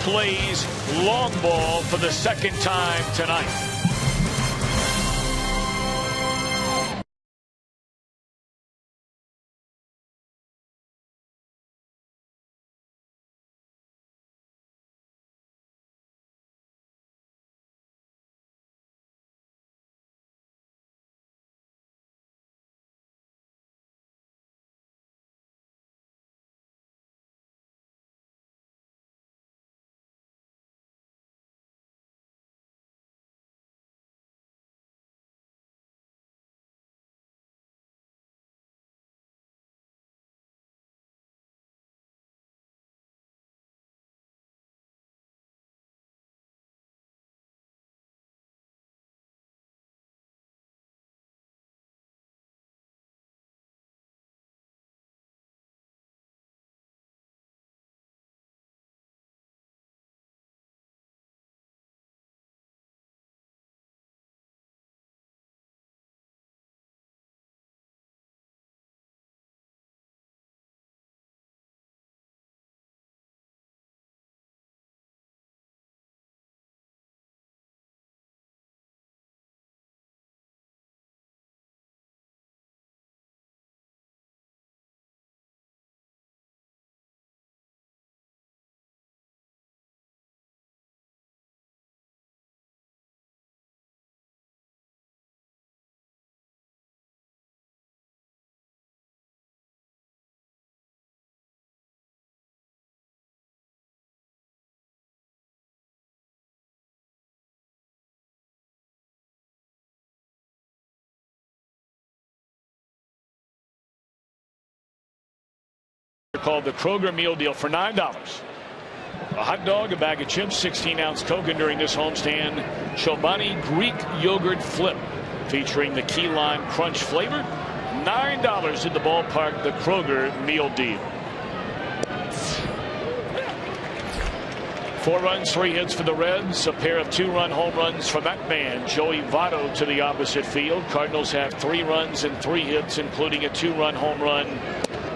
Plays long ball for the second time tonight. called the Kroger Meal Deal for $9. A hot dog, a bag of chips, 16-ounce Coke, and during this homestand, Chobani Greek Yogurt Flip featuring the key lime crunch flavor. $9 at the ballpark, the Kroger Meal Deal. 4 runs, 3 hits for the Reds. A pair of 2-run home runs from that man, Joey Votto, to the opposite field. Cardinals have 3 runs and 3 hits, including a 2-run home run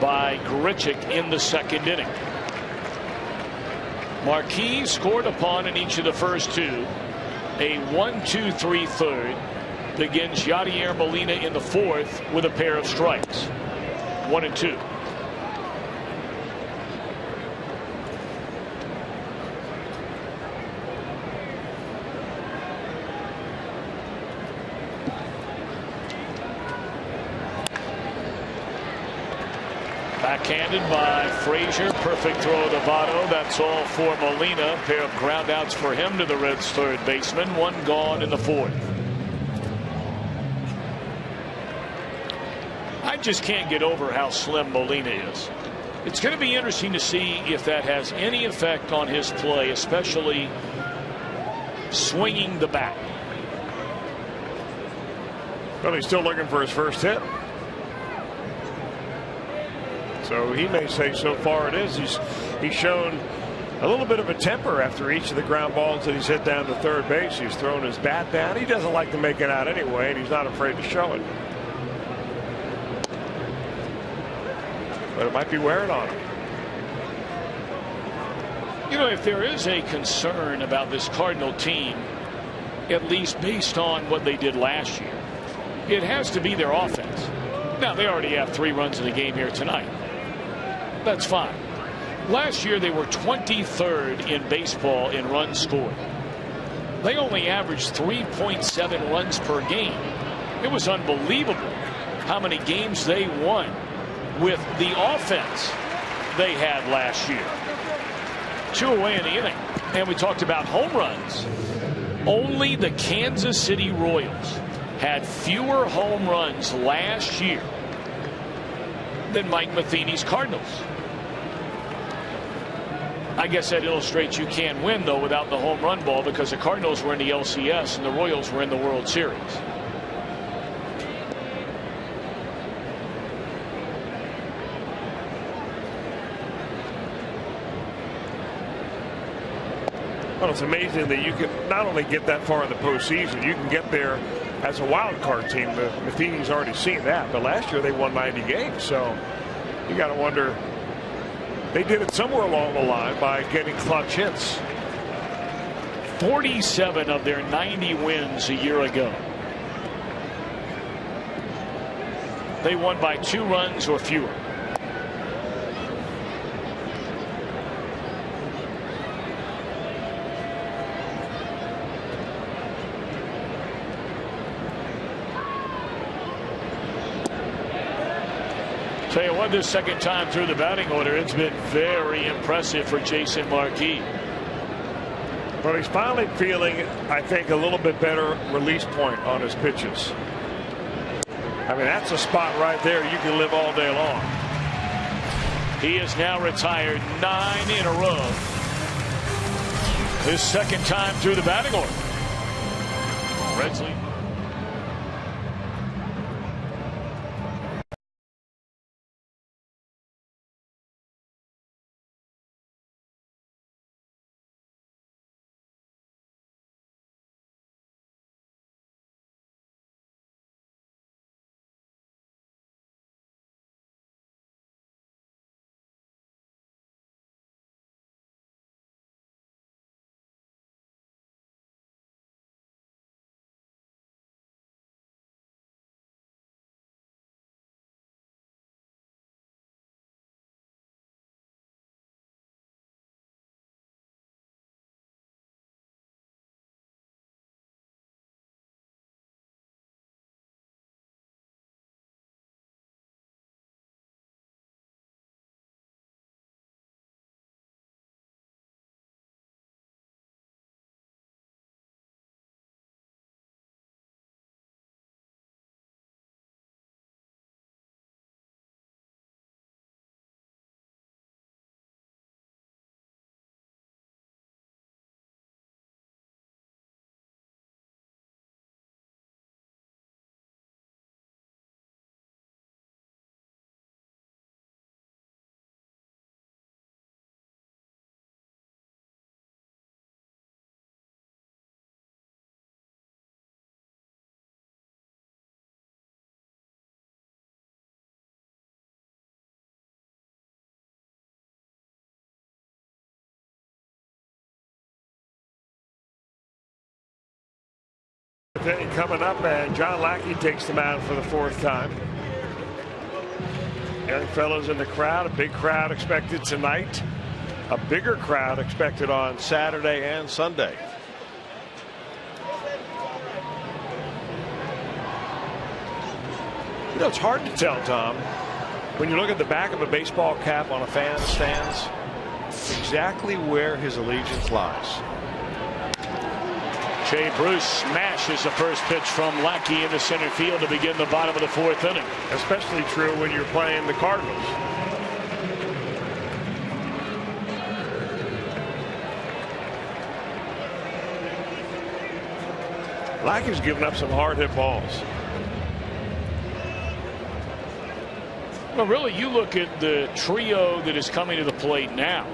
by Grichuk in the 2nd inning. Marquis scored upon in each of the first 2. A 1-2-3 third. Begins Yadier Molina in the 4th with a pair of strikes. 1-2. Backhanded by Frazier. Perfect throw to Votto. That's all for Molina. A pair of groundouts for him to the Reds' third baseman. 1 gone in the 4th. I just can't get over how slim Molina is. It's going to be interesting to see if that has any effect on his play, especially swinging the bat. Well, he's still looking for his first hit. So he may say so far it is. He's shown a little bit of a temper after each of the ground balls that he's hit down to third base. He's thrown his bat down. He doesn't like to make it out anyway, and he's not afraid to show it. But it might be wearing on him. You know, if there is a concern about this Cardinal team, at least based on what they did last year, it has to be their offense. Now, they already have 3 runs in the game here tonight. That's fine. Last year they were 23rd in baseball in runs scored. They only averaged 3.7 runs per game. It was unbelievable how many games they won with the offense they had last year. 2 away in the inning. And we talked about home runs. Only the Kansas City Royals had fewer home runs last year than Mike Matheny's Cardinals. I guess that illustrates you can't win, though, without the home run ball, because the Cardinals were in the LCS and the Royals were in the World Series. Well, it's amazing that you can not only get that far in the postseason, you can get there as a wild card team. The Matheny's already seen that, but last year they won 90 games, so you got to wonder. They did it somewhere along the line by getting clutch hits. 47 of their 90 wins a year ago. They won by 2 runs or fewer. Tell you what, this second time through the batting order, it's been very impressive for Jason Marquis. But he's finally feeling, I think, a little bit better release point on his pitches. I mean, that's a spot right there you can live all day long. He is now retired 9 in a row. His second time through the batting order. Reds lead. inning coming up, and John Lackey takes the mound for the 4th time. Young fellows in the crowd, a big crowd expected tonight, a bigger crowd expected on Saturday and Sunday. You know, it's hard to tell, Tom, when you look at the back of a baseball cap on a fan stands, exactly where his allegiance lies. Jay Bruce smashes the first pitch from Lackey into center field to begin the bottom of the 4th inning. Especially true when you're playing the Cardinals. Lackey's given up some hard hit balls. Well, really, you look at the trio that is coming to the plate now.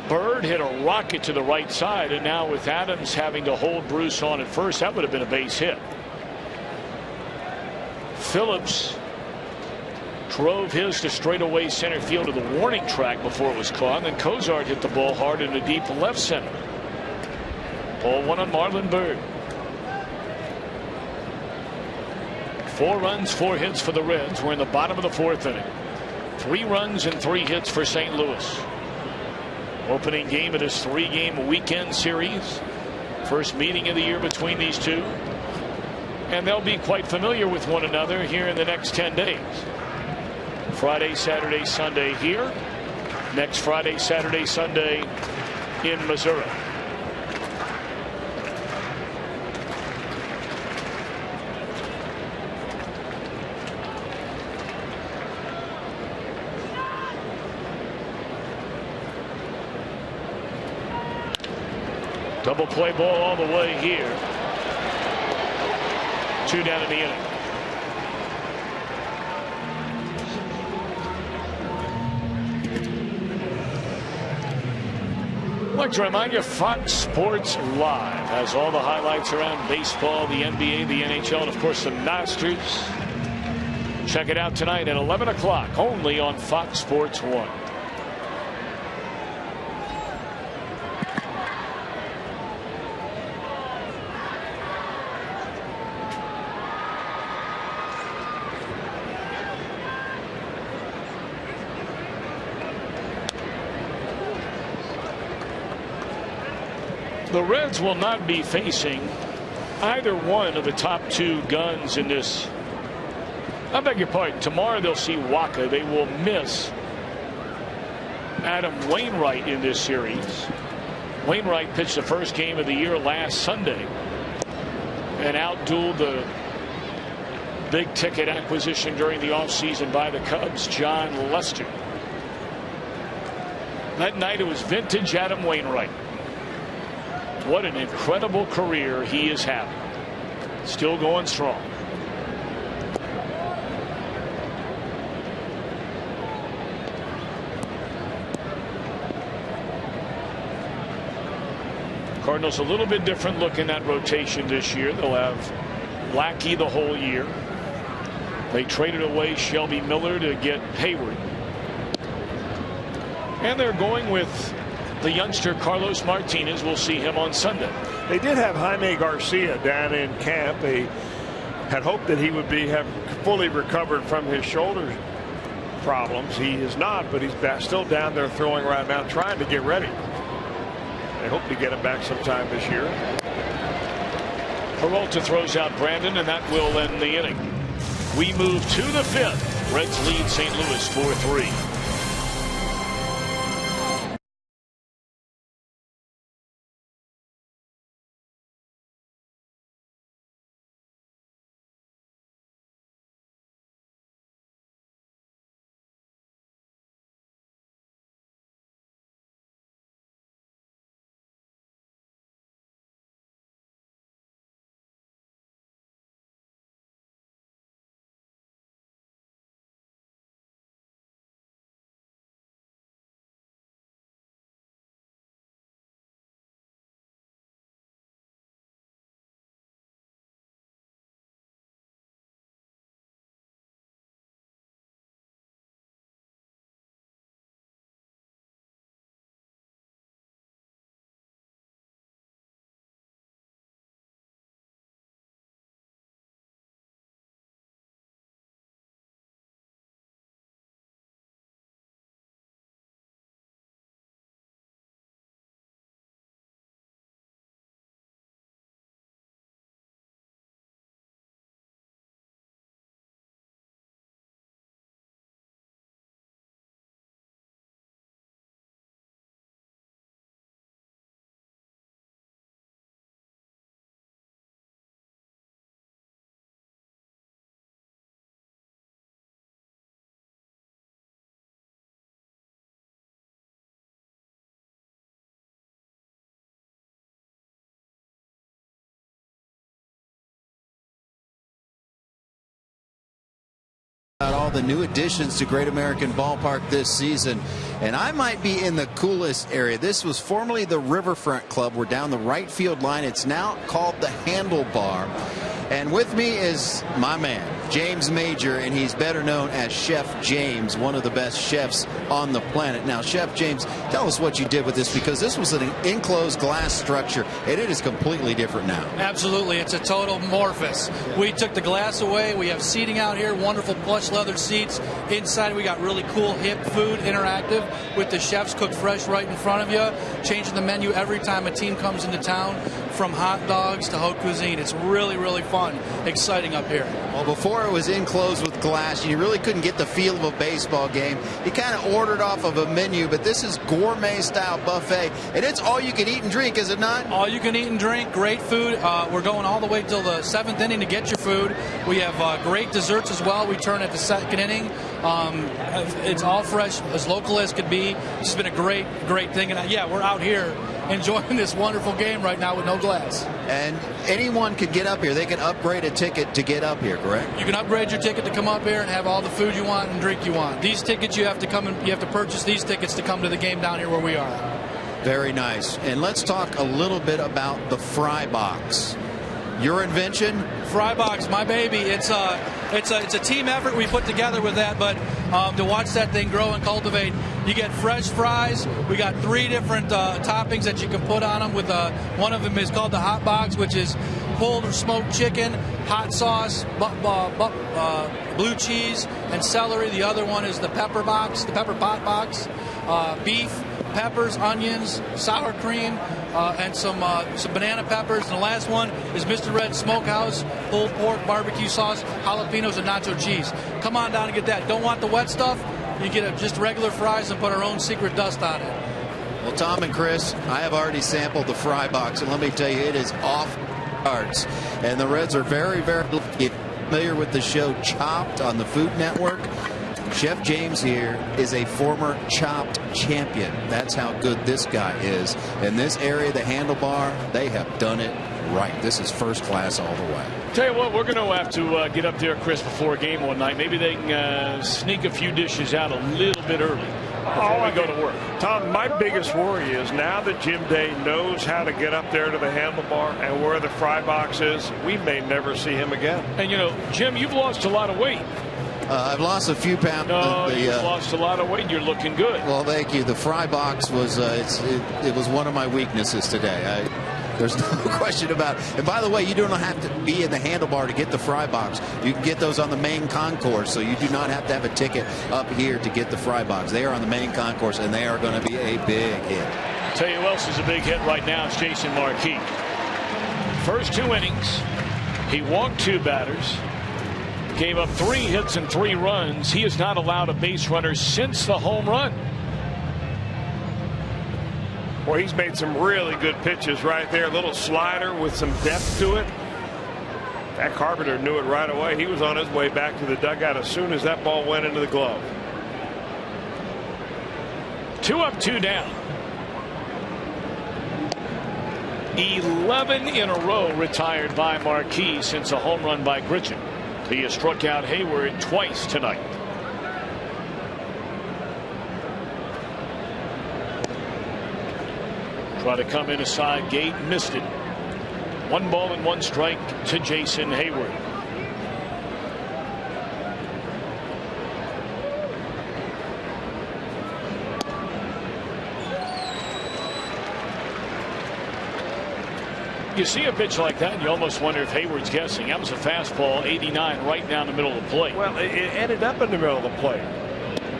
Bird hit a rocket to the right side, and now with Adams having to hold Bruce on at first, that would have been a base hit. Phillips drove his to straightaway center field to the warning track before it was caught, and then Cozart hit the ball hard in the deep left center. Ball 1 on Marlon Bird. 4 runs, 4 hits for the Reds. We're in the bottom of the 4th inning. 3 runs and 3 hits for St. Louis. Opening game of this 3-game weekend series. First meeting of the year between these two. And they'll be quite familiar with one another here in the next 10 days. Friday, Saturday, Sunday here. Next Friday, Saturday, Sunday in Missouri. Double play ball all the way here. 2 down in the inning. I'd like to remind you, Fox Sports Live has all the highlights around baseball, the NBA, the NHL, and of course the Masters. Check it out tonight at 11 o'clock only on Fox Sports 1. The Reds will not be facing either one of the top 2 guns in this. I beg your pardon. Tomorrow they'll see Waka. They will miss Adam Wainwright in this series. Wainwright pitched the first game of the year last Sunday and outdueled the big ticket acquisition during the offseason by the Cubs, John Lester. That night it was vintage Adam Wainwright. What an incredible career he is having. Still going strong. Cardinals a little bit different look in that rotation this year. They'll have Lackey the whole year. They traded away Shelby Miller to get Hayward. And they're going with the youngster Carlos Martinez. We'll see him on Sunday. They did have Jaime Garcia down in camp. They had hoped that he would have fully recovered from his shoulder problems. He is not, but he's still down there throwing right now, trying to get ready. They hope to get him back sometime this year. Peralta throws out Brandon, and that will end the inning. We move to the 5th. Reds lead St. Louis 4-3. all the new additions to Great American Ballpark this season. And I might be in the coolest area. This was formerly the Riverfront Club. We're down the right field line. It's now called the Handlebar. And with me is my man, James Major, and he's better known as Chef James, one of the best chefs on the planet. Now, Chef James, tell us what you did with this, because this was an enclosed glass structure, and it is completely different now. Absolutely. It's a total morphous. We took the glass away. We have seating out here, wonderful plush leather seats. Inside, we got really cool, hip food, interactive, with the chefs cooked fresh right in front of you, changing the menu every time a team comes into town, from hot dogs to haute cuisine. It's really, really fun, exciting up here. Well, before it was enclosed with glass, you really couldn't get the feel of a baseball game. You kind of ordered off of a menu, but this is gourmet-style buffet, and it's all you can eat and drink, is it not? All you can eat and drink, great food. We're going all the way till the 7th inning to get your food. We have great desserts as well. We turn at the 2nd inning. It's all fresh, as local as could be. It's been a great, great thing. And yeah, we're out here enjoying this wonderful game right now with no glass. And anyone could get up here. They can upgrade a ticket to get up here, correct? You can upgrade your ticket to come up here and have all the food you want and drink you want. These tickets, you have to purchase these tickets to come to the game down here where we are. Very nice. And let's talk a little bit about the fry box. Your invention? Fry box, my baby. It's a team effort we put together with that, but to watch that thing grow and cultivate, you get fresh fries. We got 3 different toppings that you can put on them. With one of them is called the hot box, which is pulled or smoked chicken, hot sauce, blue cheese, and celery. The other one is the pepper box, the pepper pot box, beef, peppers, onions, sour cream, and some banana peppers. And the last one is Mr. Red Smokehouse, pulled pork, barbecue sauce, jalapenos, and nacho cheese. Come on down and get that. Don't want the wet stuff? You get just regular fries and put our own secret dust on it. Well, Tom and Chris, I have already sampled the fry box, and let me tell you, it is off charts. And the Reds are very, very familiar with the show Chopped on the Food Network. Chef James here is a former Chopped champion. That's how good this guy is. In this area, the Handlebar, they have done it right. This is first class all the way. Tell you what, we're going to have to get up there, Chris, before a game one night. Maybe they can sneak a few dishes out a little bit early before we go to work. Tom, my biggest worry is now that Jim Day knows how to get up there to the Handlebar and where the fry box is, we may never see him again. And, you know, Jim, you've lost a lot of weight. I've lost a few pounds. No, you've lost a lot of weight. You're looking good. Well, thank you. The fry box was it was one of my weaknesses today. There's no question about it. And by the way, you don't have to be in the Handlebar to get the fry box. You can get those on the main concourse, so you do not have to have a ticket up here to get the fry box. They are on the main concourse, and they are going to be a big hit. I'll tell you who else is a big hit right now. It's Jason Marquis. First 2 innings, he walked 2 batters, gave up 3 hits and 3 runs. He has not allowed a base runner since the home run. Well, he's made some really good pitches right there. A little slider with some depth to it. That Carpenter knew it right away. He was on his way back to the dugout as soon as that ball went into the glove. 2 up, 2 down. 11 in a row retired by Marquis since a home run by Grisham. He has struck out Hayward twice tonight. Try to come in a side gate, missed it. 1 ball and 1 strike to Jason Hayward. You see a pitch like that, and you almost wonder if Hayward's guessing. That was a fastball, 89, right down the middle of the plate. Well, it ended up in the middle of the plate.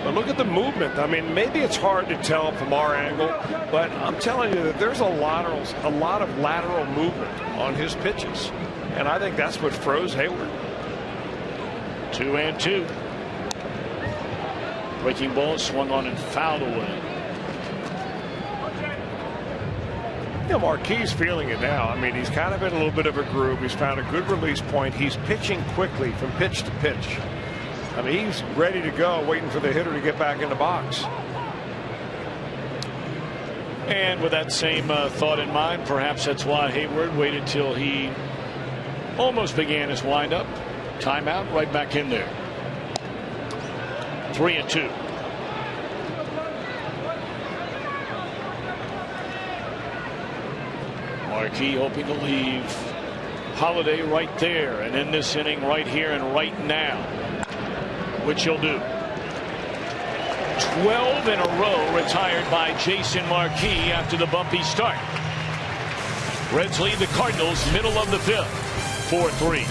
But look at the movement. I mean, maybe it's hard to tell from our angle, but I'm telling you that there's a lot of lateral movement on his pitches. And I think that's what froze Hayward. 2-2. Breaking ball swung on and fouled away. You know, Marquis feeling it now. I mean, he's kind of in a little bit of a groove. He's found a good release point. He's pitching quickly from pitch to pitch. I mean, he's ready to go, waiting for the hitter to get back in the box. And with that same thought in mind, perhaps that's why Hayward waited till he almost began his windup. Timeout, right back in there. 3-2. Marquis hoping to leave Holiday right there and in this inning right here and right now, which he'll do. 12 in a row retired by Jason Marquis after the bumpy start. Reds lead the Cardinals middle of the fifth, 4-3.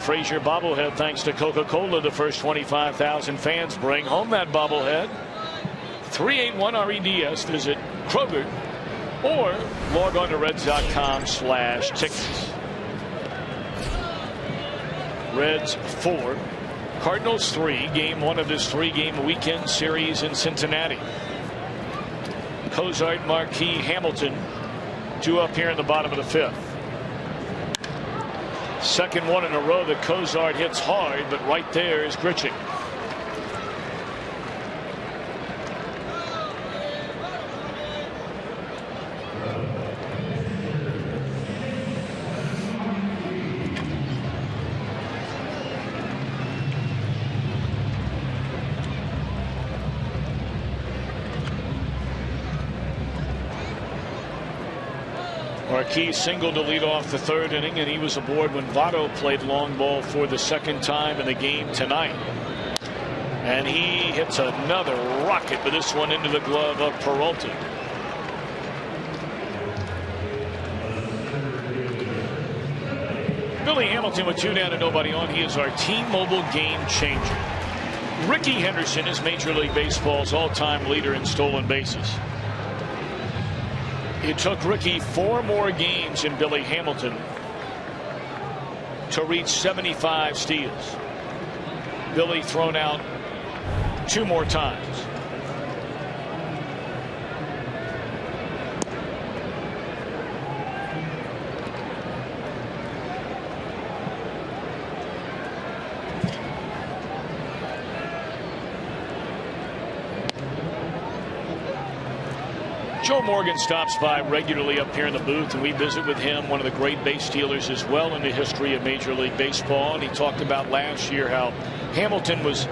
Frazier bobblehead thanks to Coca-Cola. The first 25,000 fans bring home that bobblehead. 381-REDS. Visit Kroger or log on to Reds.com/tickets. Reds 4, Cardinals 3. Game 1 of this 3-game weekend series in Cincinnati. Cozart, Marquis, Hamilton, 2 up here in the bottom of the fifth. Second one in a row that Cozart hits hard, but right there is Grichuk. Marquis singled to lead off the third inning, and he was aboard when Votto played long ball for the second time in the game tonight. And he hits another rocket, but this one into the glove of Peralta. Billy Hamilton with 2 down and nobody on. He is our T-Mobile game changer. Ricky Henderson is Major League Baseball's all-time leader in stolen bases. It took Ricky 4 more games in Billy Hamilton to reach 75 steals. Billy thrown out 2 more times. Joe Morgan stops by regularly up here in the booth, and we visit with him, one of the great base stealers as well in the history of Major League Baseball. And he talked about last year how Hamilton was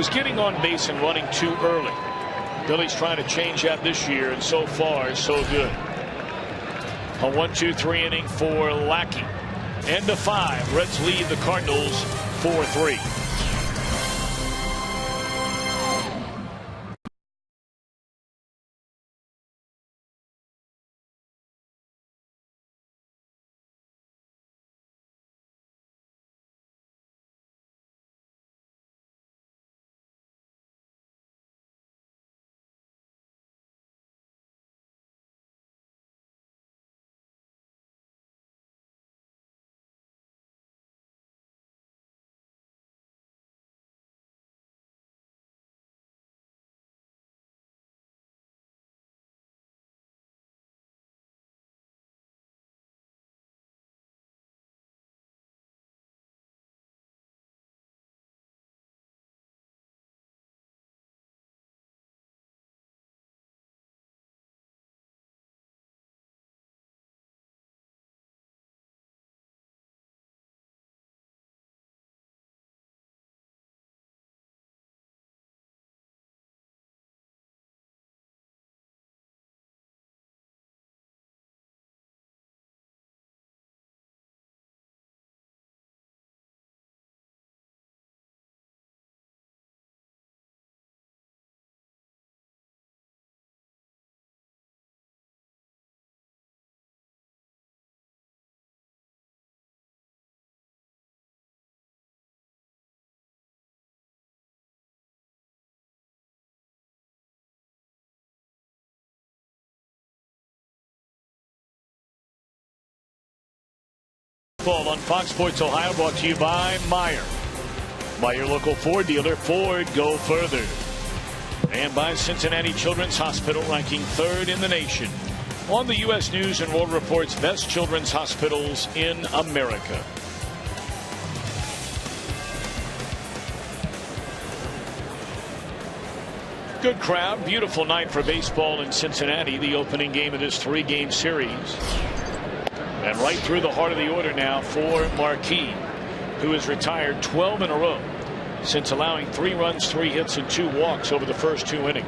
getting on base and running too early. Billy's trying to change that this year, and so far so good. A 1-2-3 inning for Lackey. End of 5. Reds lead the Cardinals 4-3. Ball on Fox Sports Ohio, brought to you by Meyer. By your local Ford dealer. Ford, go further. And by Cincinnati Children's Hospital, ranking 3rd in the nation on the U.S. News and World Report's best children's hospitals in America. Good crowd, beautiful night for baseball in Cincinnati, the opening game of this 3-game series. And right through the heart of the order now for Marquis, who has retired 12 in a row since allowing 3 runs, 3 hits, and 2 walks over the first 2 innings.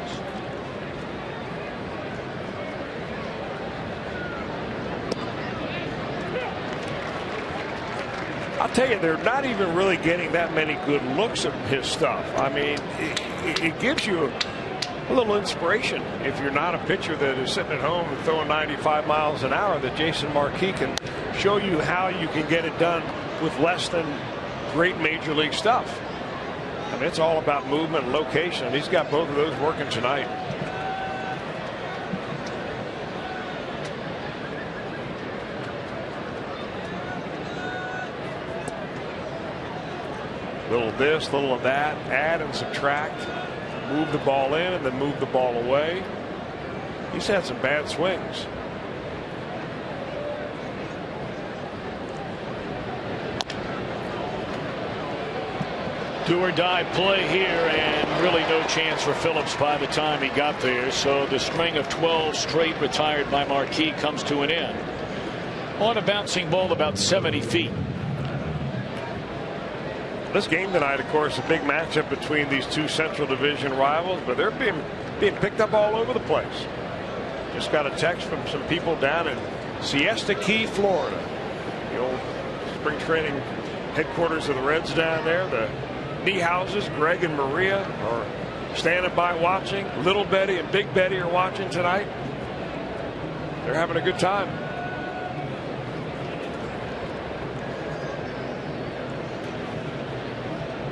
I'll tell you, they're not even really getting that many good looks at his stuff. I mean, it gives you a little inspiration if you're not a pitcher that is sitting at home and throwing 95 miles an hour, that Jason Marquis can show you how you can get it done with less than great major league stuff. I mean, it's all about movement and location. He's got both of those working tonight. Little of this, little of that, add and subtract, move the ball in and then move the ball away. He's had some bad swings. Do or die play here, and really no chance for Phillips by the time he got there. So the string of 12 straight retired by Marquis comes to an end on a bouncing ball about 70 feet. This game tonight, of course, a big matchup between these two Central Division rivals, but they're being picked up all over the place. Just got a text from some people down in Siesta Key, Florida. The old spring training headquarters of the Reds down there. The Niehouses, Greg and Maria, are standing by watching. Little Betty and Big Betty are watching tonight. They're having a good time.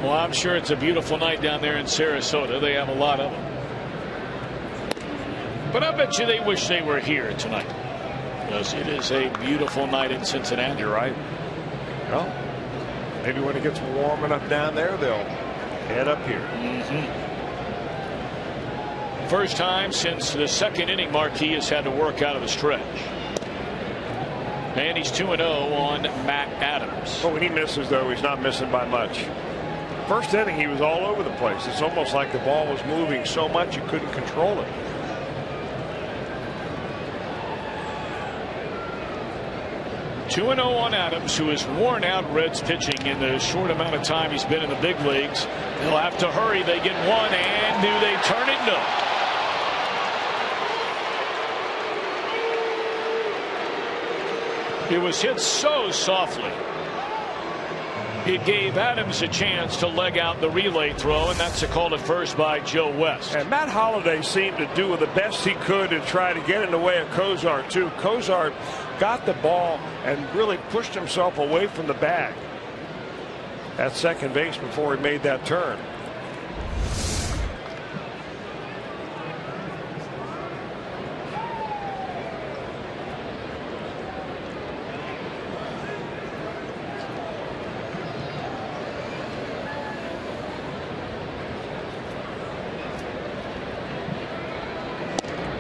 Well, I'm sure it's a beautiful night down there in Sarasota. They have a lot of them. But I bet you they wish they were here tonight, because it is a beautiful night in Cincinnati. You're right. Well, maybe when it gets warm enough down there, they'll head up here. First time since the 2nd inning, Marquis has had to work out of the stretch. And he's 2-0 on Matt Adams. But when he misses, though, he's not missing by much. First inning, he was all over the place. It's almost like the ball was moving so much you couldn't control it. Two 2-0 on Adams, who has worn out Reds pitching in the short amount of time he's been in the big leagues. They'll have to hurry. They get one, and do they turn it? No. It was hit so softly. It gave Adams a chance to leg out the relay throw, and that's a call at first by Joe West. And Matt Holliday seemed to do the best he could to try to get in the way of Cozart, too. Cozart got the ball and really pushed himself away from the bag at second base before he made that turn.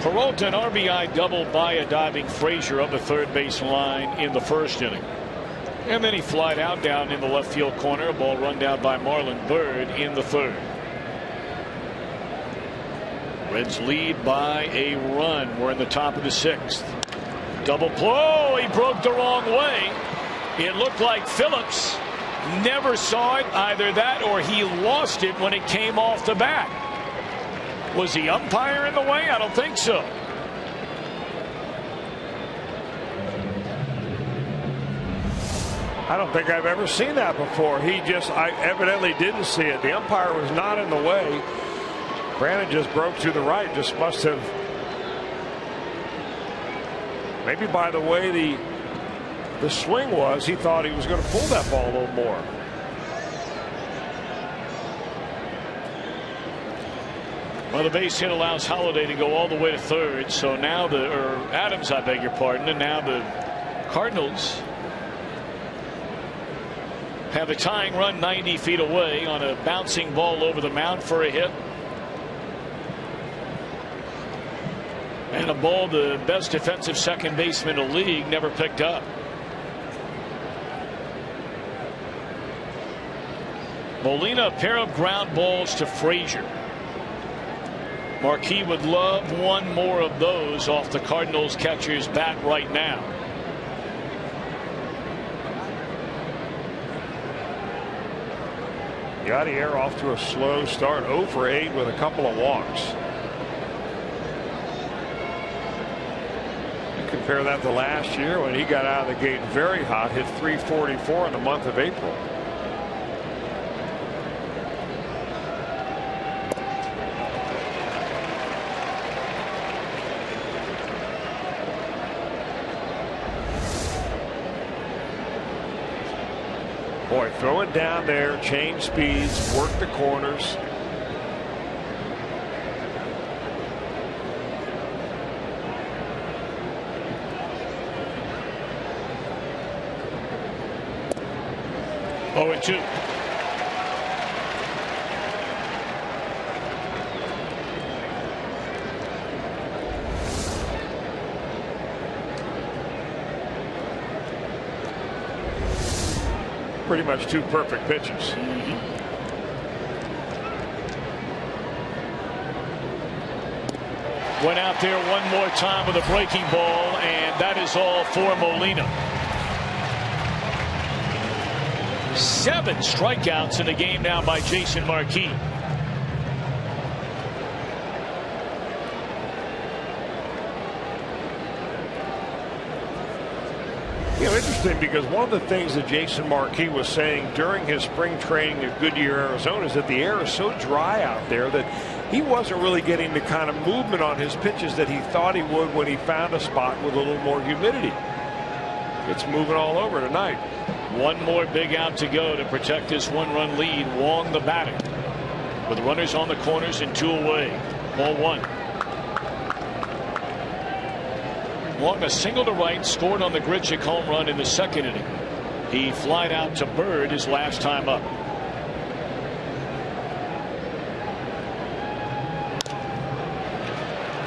Peralta, an RBI double by a diving Frazier up the third base line in the first inning. And then he flied out down in the left field corner. A ball run down by Marlon Byrd in the third. Reds lead by a run. We're in the top of the 6th. Double play. He broke the wrong way. It looked like Phillips never saw it. Either that or he lost it when it came off the bat. Was the umpire in the way? I don't think so. I don't think I've ever seen that before. He just evidently didn't see it. The umpire was not in the way. Brandon just broke to the right. Just must have, maybe by the way the swing was, he thought he was going to pull that ball a little more. Well, the base hit allows Holliday to go all the way to third. So now Adams, I beg your pardon, and now the Cardinals have a tying run 90 feet away on a bouncing ball over the mound for a hit. And a ball the best defensive second baseman in the league never picked up. Molina, a pair of ground balls to Frazier. Marquis would love one more of those off the Cardinals catcher's bat right now. Yadier off to a slow start, 0 for 8 with a couple of walks. You compare that to last year when he got out of the gate very hot, hit .344 in the month of April. Boy, throw it down there, change speeds, work the corners. Oh, and 2. Pretty much 2 perfect pitches. Went out there one more time with a breaking ball, and that is all for Molina. 7 strikeouts in the game now by Jason Marquis. You know, interesting, because one of the things that Jason Marquis was saying during his spring training at Goodyear, Arizona, is that the air is so dry out there that he wasn't really getting the kind of movement on his pitches that he thought he would when he found a spot with a little more humidity. It's moving all over tonight. One more big out to go to protect this 1-run lead. Wong the batter, with runners on the corners and 2 away. Ball 1. Wong, a single to right, scored on the Grichuk home run in the second inning. He flied out to Bird his last time up.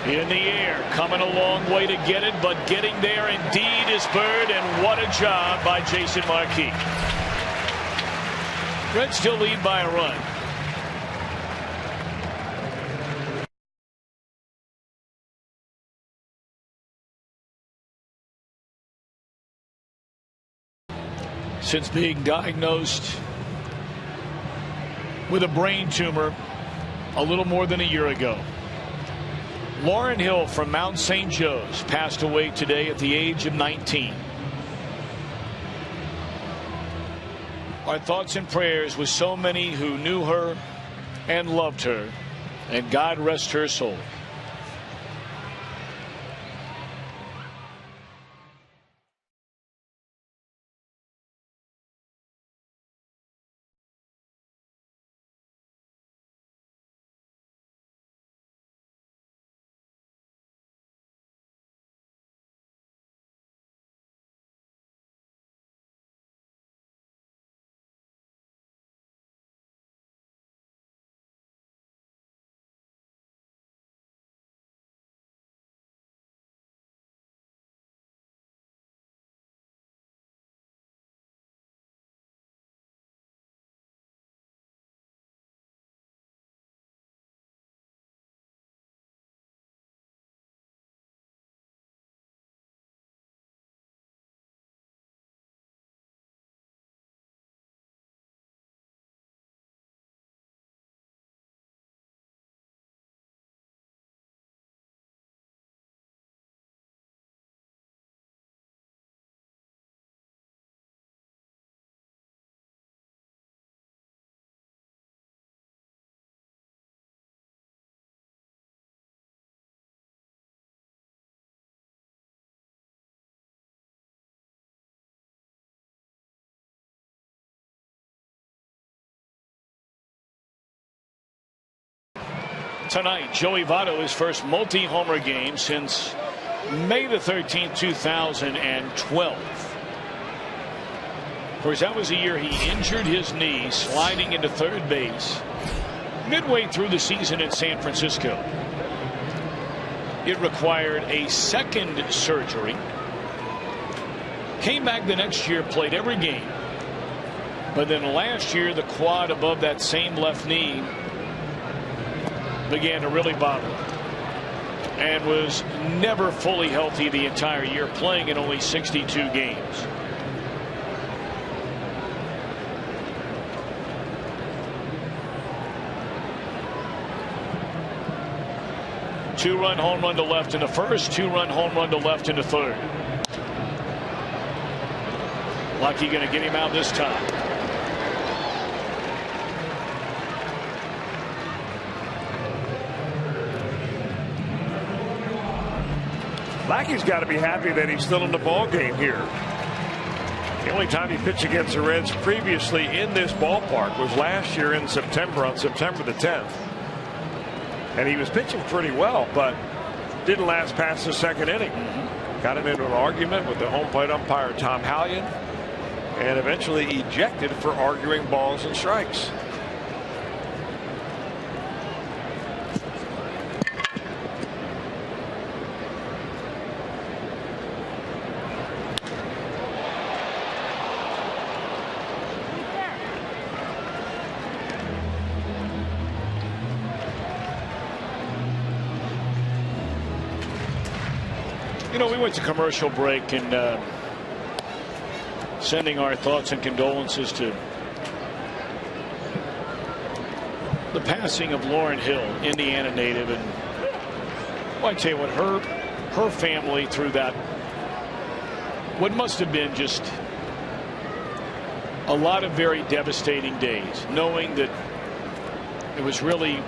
In the air, coming a long way to get it, but getting there indeed is Bird, and what a job by Jason Marquis. Reds still lead by a run. Since being diagnosed with a brain tumor a little more than a year ago, Lauren Hill from Mount St. Joe's passed away today at the age of 19. Our thoughts and prayers with so many who knew her and loved her, and God rest her soul. Tonight, Joey Votto, his first multi-homer game since May the 13th, 2012. course, that was the year he injured his knee sliding into third base midway through the season in San Francisco. It required a second surgery. Came back the next year, played every game. But then last year, the quad above that same left knee began to really bother him. And was never fully healthy the entire year, playing in only 62 games. Two-run home run to left in the first, two-run home run to left in the third. Lucky going to get him out this time. Lackey's got to be happy that he's still in the ball game here. The only time he pitched against the Reds previously in this ballpark was last year in September, on September the 10th. And he was pitching pretty well, but didn't last past the second inning. Got him into an argument with the home plate umpire, Tom Hallion, and eventually ejected for arguing balls and strikes. You know, we went to commercial break and sending our thoughts and condolences to the passing of Lauren Hill, Indiana native. And well, I tell you what, her family through that, what must have been just a lot of very devastating days, knowing that it was really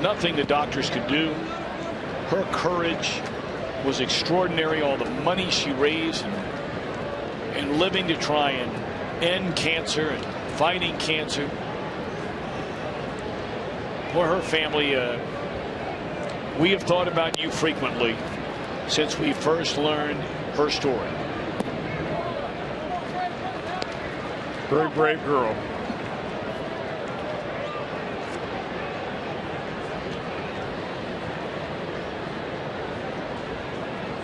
nothing the doctors could do. Her courage was extraordinary, all the money she raised and living to try and end cancer and fighting cancer. For her family, we have thought about you frequently since we first learned her story. Very brave girl.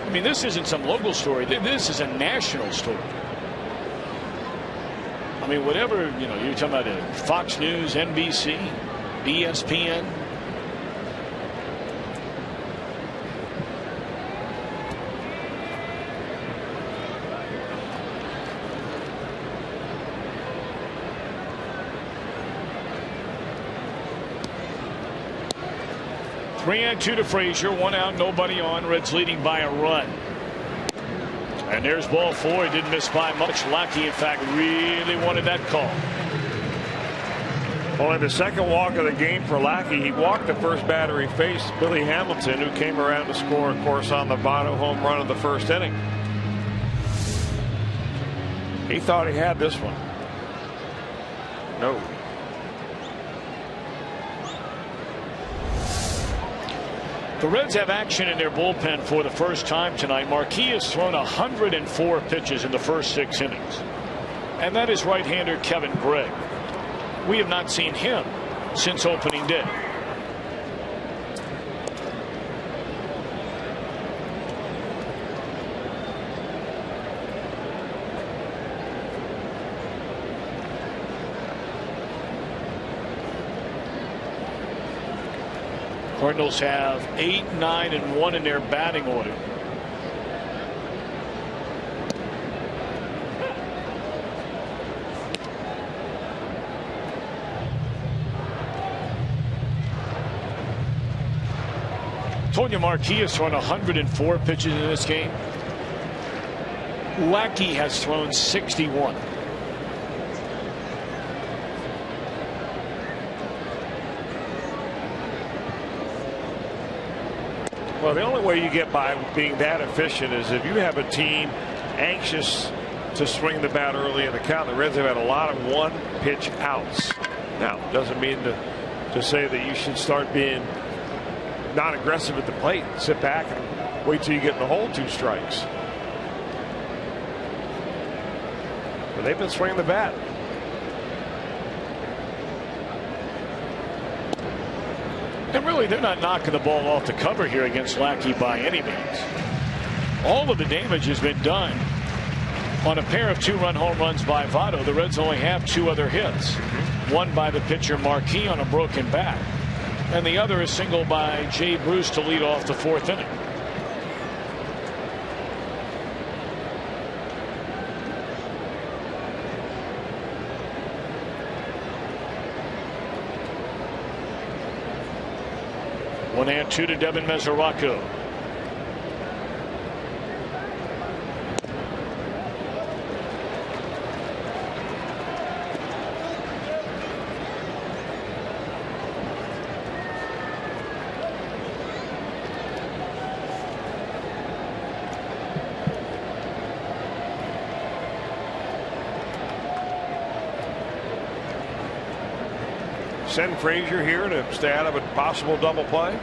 I mean, this isn't some local story. This is a national story. I mean, whatever, you know, you're talking about Fox News, NBC, ESPN. Three and two to Frazier, one out, nobody on. Reds leading by a run. And there's ball four. He didn't miss by much. Lackey, in fact, really wanted that call. Only the second walk of the game for Lackey. He walked the first batter he faced, Billy Hamilton, who came around to score, of course, on the Votto home run of the first inning. He thought he had this one. No. The Reds have action in their bullpen for the first time tonight. Marquis has thrown 104 pitches in the first 6 innings. And that is right-hander Kevin Gregg. We have not seen him since opening day. Cardinals have 8, 9, and 1 in their batting order. Told you Marquis has thrown 104 pitches in this game. Lackey has thrown 61. Well, the only way you get by being that efficient is if you have a team anxious to swing the bat early in the count. The Reds have had a lot of one-pitch outs. Now, doesn't mean to say that you should start being not aggressive at the plate. Sit back and wait till you get in the hole 2 strikes. But they've been swinging the bat. And really, they're not knocking the ball off the cover here against Lackey by any means. All of the damage has been done on a pair of two-run home runs by Votto. The Reds only have two other hits. One by the pitcher Marquis on a broken bat, and the other a single by Jay Bruce to lead off the fourth inning. One and two to Devin Mesoraco. Send Frazier here to stay out of a possible double play.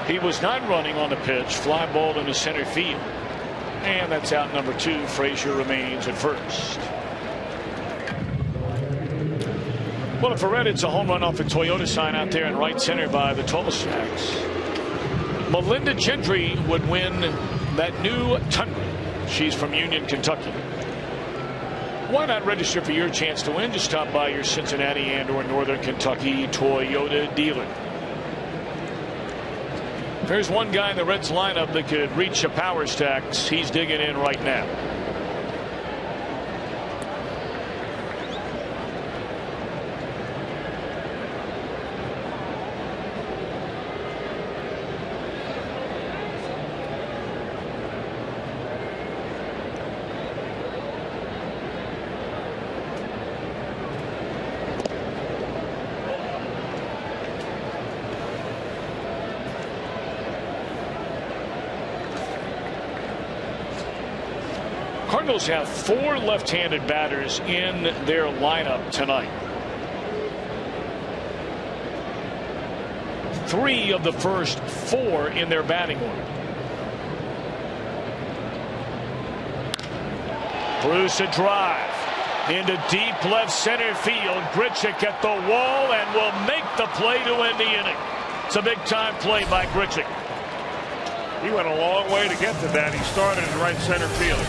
He was not running on the pitch. Fly ball into center field. And that's out number two. Frazier remains at first. Well, for Red, it's a home run off a Toyota sign out there in right center by the Tolstacks. Melinda Gentry would win that new Tundra. She's from Union, Kentucky. Why not register for your chance to win? Just stop by your Cincinnati and or Northern Kentucky Toyota dealer. There's one guy in the Reds lineup that could reach a power stacks. He's digging in right now. Cardinals have four left-handed batters in their lineup tonight. Three of the first four in their batting order. Bruce a drive into deep left center field. Grichuk at the wall and will make the play to end the inning. It's a big-time play by Grichuk. He went a long way to get to that. He started in right center field.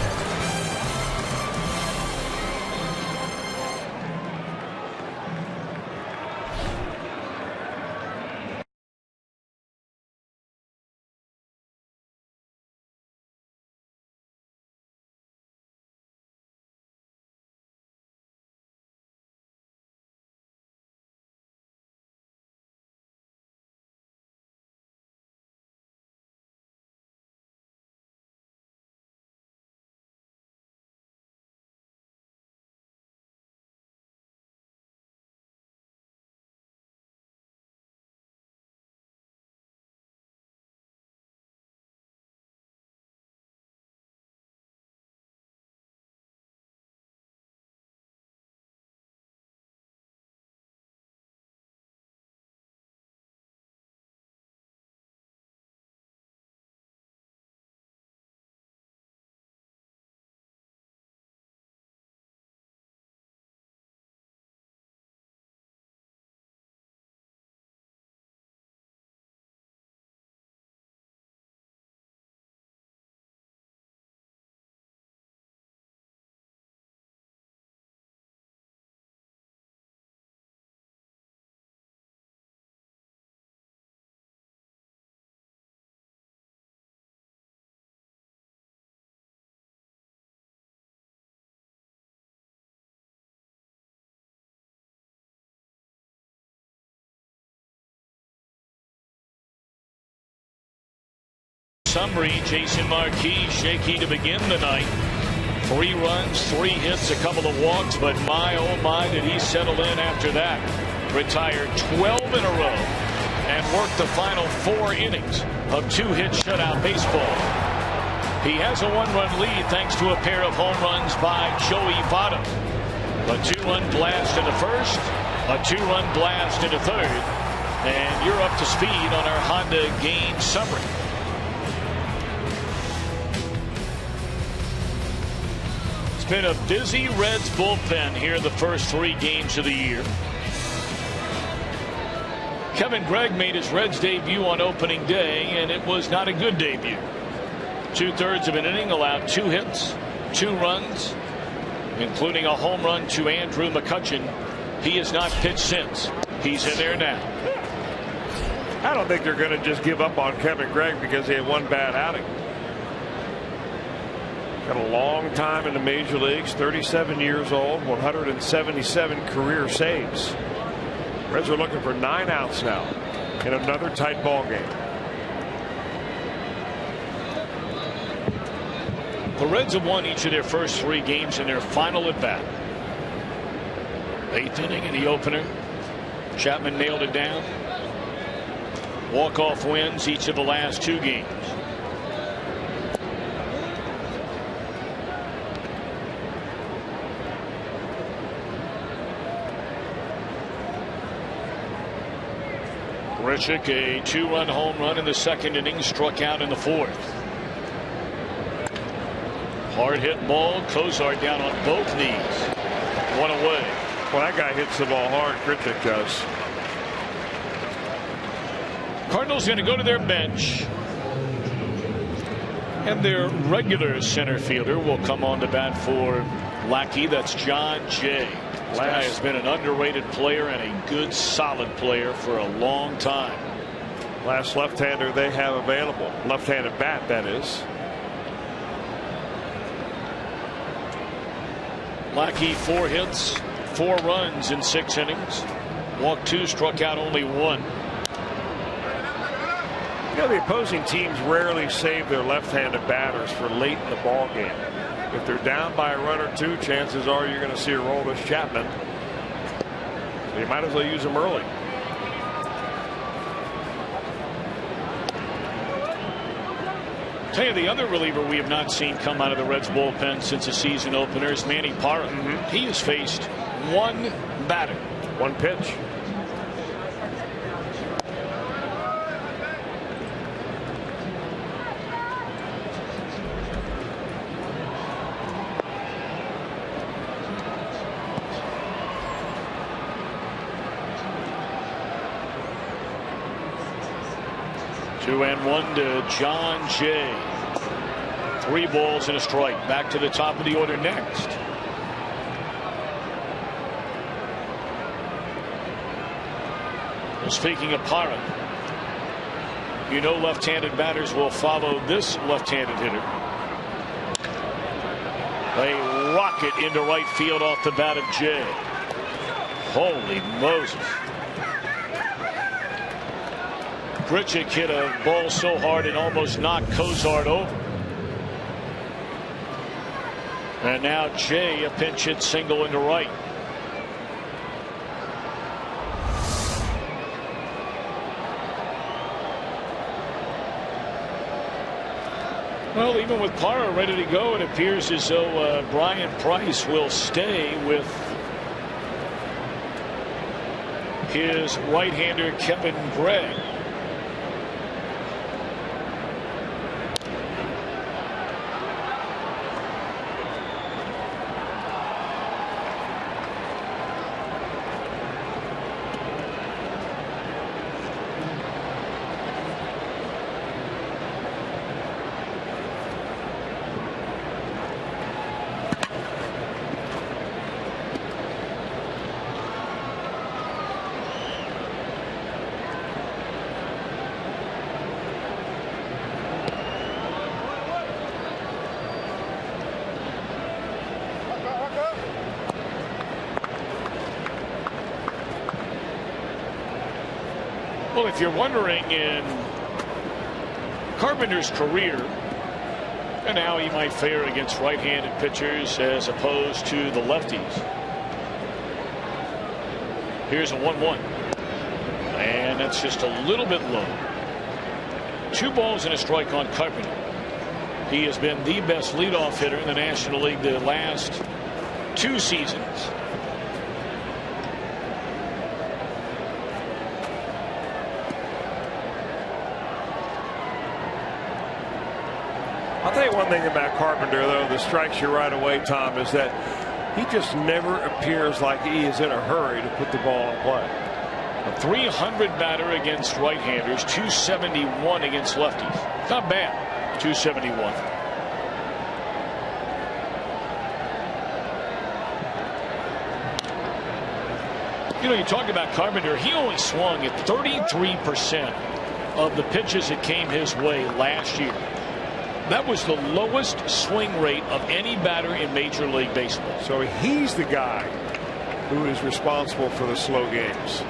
Summary, Jason Marquis shaky to begin the night. 3 runs, 3 hits, a couple of walks, but my oh my did he settle in after that. Retired 12 in a row and worked the final 4 innings of 2-hit shutout baseball. He has a 1-run lead thanks to a pair of home runs by Joey Votto. A 2-run blast into first, a 2-run blast into third, and you're up to speed on our Honda game summary. been a busy Reds bullpen here the first 3 games of the year. Kevin Gregg made his Reds debut on opening day, and it was not a good debut. 2/3 of an inning, allowed 2 hits, 2 runs, including a home run to Andrew McCutchen. He has not pitched since. He's in there now. I don't think they're going to just give up on Kevin Gregg because he had one bad outing. Got a long time in the major leagues, 37 years old, 177 career saves. Reds are looking for 9 outs now in another tight ball game. The Reds have won each of their first 3 games in their final at bat. 8th inning in the opener. Chapman nailed it down. Walk-off wins each of the last 2 games. Grichuk, a 2-run home run in the 2nd inning, struck out in the 4th. Hard hit ball. Cozart down on both knees. 1 away. Well, that guy hits the ball hard. Grichuk does. Cardinals going to go to their bench, and their regular center fielder will come on to bat for Lackey. That's John Jay. This guy has been an underrated player and a good, solid player for a long time. Last left-hander they have available. Left-handed bat, that is. Lackey, 4 hits, 4 runs in 6 innings. Walked 2, struck out only 1. You know, the opposing teams rarely save their left-handed batters for late in the ball game. If they're down by a run or 2, chances are you're going to see a Aroldis Chapman. So you might as well use him early. Tell you the other reliever we have not seen come out of the Reds bullpen since the season opener is Manny Parra. He has faced 1 batter. 1 pitch. Two and 1 to John Jay. 3 balls and a strike. Back to the top of the order next. Well, speaking of Parra, you know left-handed batters will follow this left-handed hitter. They rocket into right field off the bat of Jay. Holy Moses. Grichuk hit a ball so hard it almost knocked Cozart over. And now Jay, a pinch hit single into right. Well, even with Parra ready to go, it appears as though Brian Price will stay with his right-hander Kevin Gregg. Well, if you're wondering in Carpenter's career and how he might fare against right-handed pitchers as opposed to the lefties, here's a 1-1. And that's just a little bit low. 2 balls and a strike on Carpenter. He has been the best leadoff hitter in the National League the last 2 seasons. I'll tell you one thing about Carpenter, though, that strikes you right away, Tom, is that he just never appears like he is in a hurry to put the ball in play. A 300 batter against right-handers, 271 against lefties. Not bad, 271. You know, you talk about Carpenter, he only swung at 33% of the pitches that came his way last year. That was the lowest swing rate of any batter in Major League Baseball. So he's the guy who is responsible for the slow games.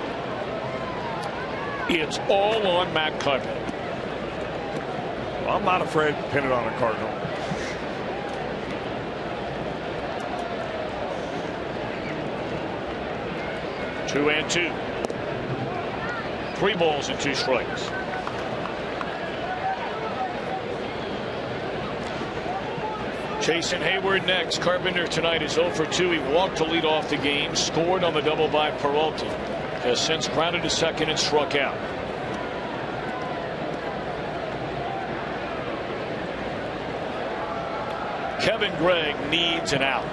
It's all on Matt Carpenter. Well, I'm not afraid to pin it on a Cardinal. Two and two. 3 balls and 2 strikes. Jason Hayward next. Carpenter tonight is 0 for 2. He walked to lead off the game, scored on the double by Peralta. Has since grounded to second and struck out. Kevin Gregg needs an out.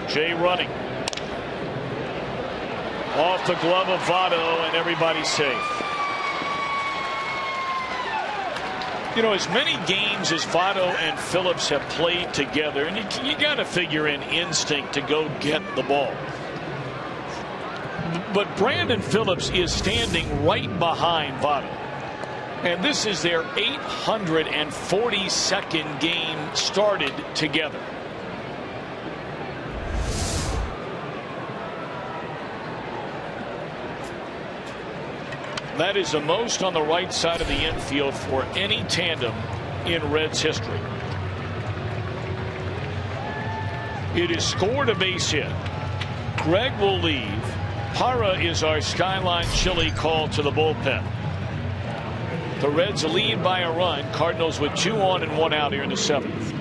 Jay running. Off the glove of Votto, and everybody's safe. You know, as many games as Votto and Phillips have played together, and you got to figure in instinct to go get the ball. But Brandon Phillips is standing right behind Votto. And this is their 842nd game started together. That is the most on the right side of the infield for any tandem in Reds history. It is scored a base hit. Gregg will leave. Parra is our Skyline Chili call to the bullpen. The Reds lead by a run. Cardinals with 2 on and 1 out here in the 7th.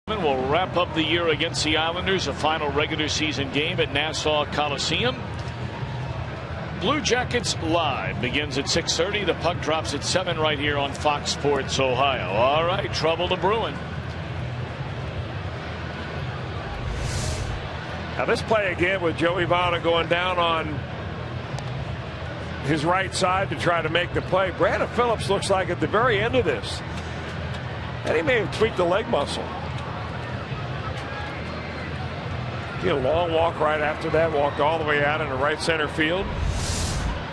Will wrap up the year against the Islanders, a final regular season game at Nassau Coliseum. Blue Jackets Live begins at 6:30. The puck drops at 7 right here on Fox Sports Ohio. All right, trouble to Bruin. Now this play again with Joey Votto going down on his right side to try to make the play. Brandon Phillips looks like at the very end of this, and he may have tweaked the leg muscle. He had a long walk right after that, walked all the way out into right center field.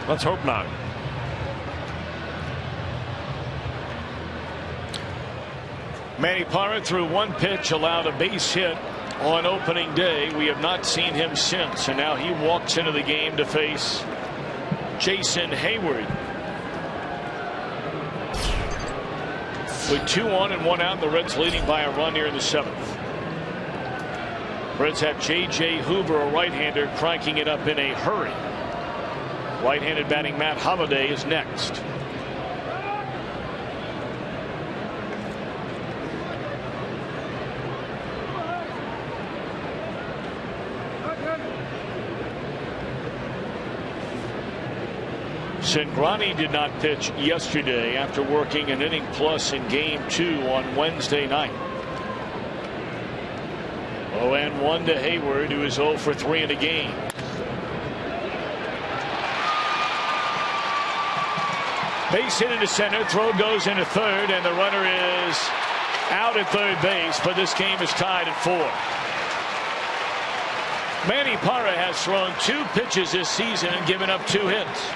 Let's hope not. Manny Parra threw 1 pitch, allowed a base hit on opening day. We have not seen him since, and now he walks into the game to face Jason Hayward. With 2 on and 1 out, the Reds leading by a run here in the 7th. Reds have J.J. Hoover, a right-hander, cranking it up in a hurry. Right-handed batting Matt Holliday is next. Cingrani did not pitch yesterday after working an inning plus in Game 2 on Wednesday night. 0-1 to Hayward, who is 0 for 3 in a game. Base hit into center, throw goes into third, and the runner is out at third base, but this game is tied at 4. Manny Parra has thrown 2 pitches this season and given up 2 hits.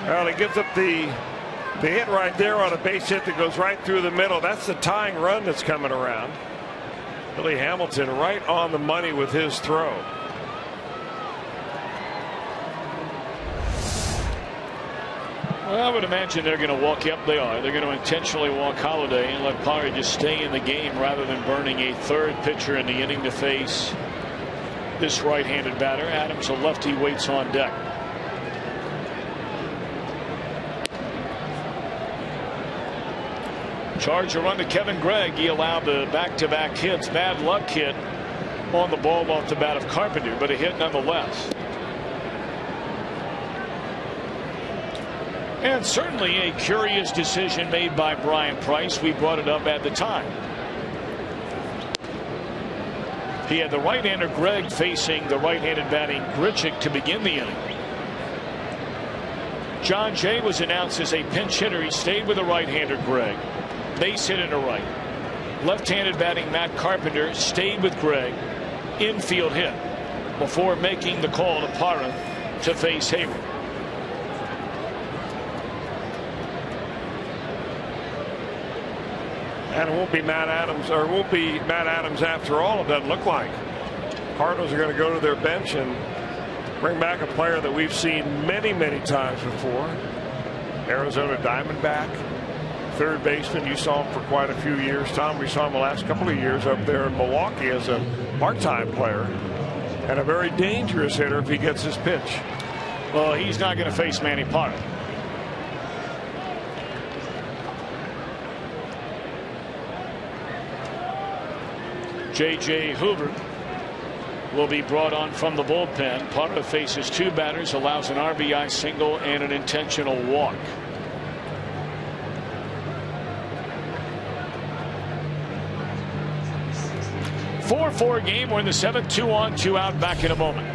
Well, he gives up the hit right there on a base hit that goes right through the middle. That's the tying run that's coming around. Billy Hamilton right on the money with his throw. Well, I would imagine they're going to walk. Yep, they are. They're going to intentionally walk Holliday and let Parra just stay in the game rather than burning a third pitcher in the inning to face this right-handed batter. Adams, a lefty, waits on deck. Charge a run to Kevin Gregg. He allowed the back-to-back hits. Bad luck hit on the ball off the bat of Carpenter, but a hit nonetheless. And certainly a curious decision made by Brian Price. We brought it up at the time. He had the right-hander Gregg facing the right-handed batting Grichuk to begin the inning. John Jay was announced as a pinch hitter. He stayed with the right-hander Gregg. Base hit into right. Left-handed batting Matt Carpenter stayed with Gregg. Infield hit before making the call to Parra to face Hayward. And it won't be Matt Adams, or it won't be Matt Adams after all, it doesn't look like. Cardinals are going to go to their bench and bring back a player that we've seen many, many times before. Arizona Diamondback. Third baseman, you saw him for quite a few years. Tom, we saw him the last couple of years up there in Milwaukee as a part-time player and a very dangerous hitter if he gets his pitch. Well, he's not going to face Manny Parra. J.J. Hoover will be brought on from the bullpen. Parra faces 2 batters, allows an RBI single and an intentional walk. 4-4 game. We're in the 7th. 2 on, 2 out. Back in a moment.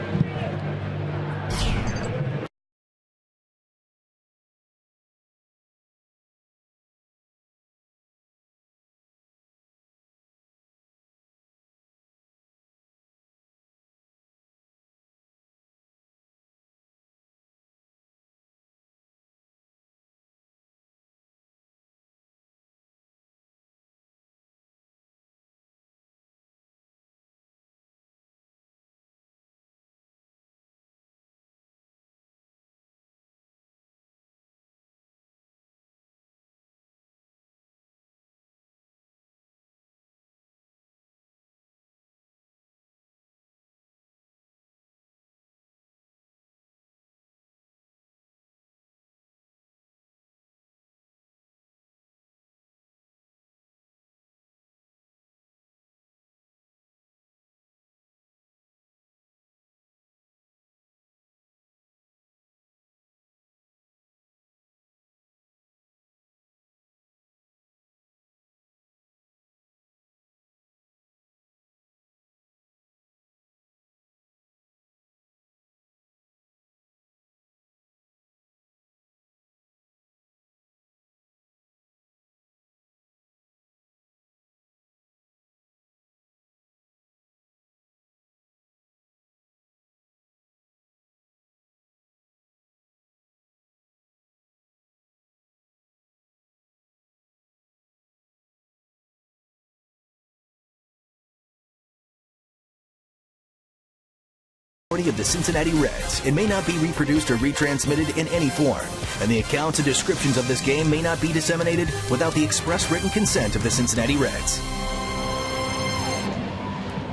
property of the Cincinnati Reds and may not be reproduced or retransmitted in any form. And the accounts and descriptions of this game may not be disseminated without the express written consent of the Cincinnati Reds.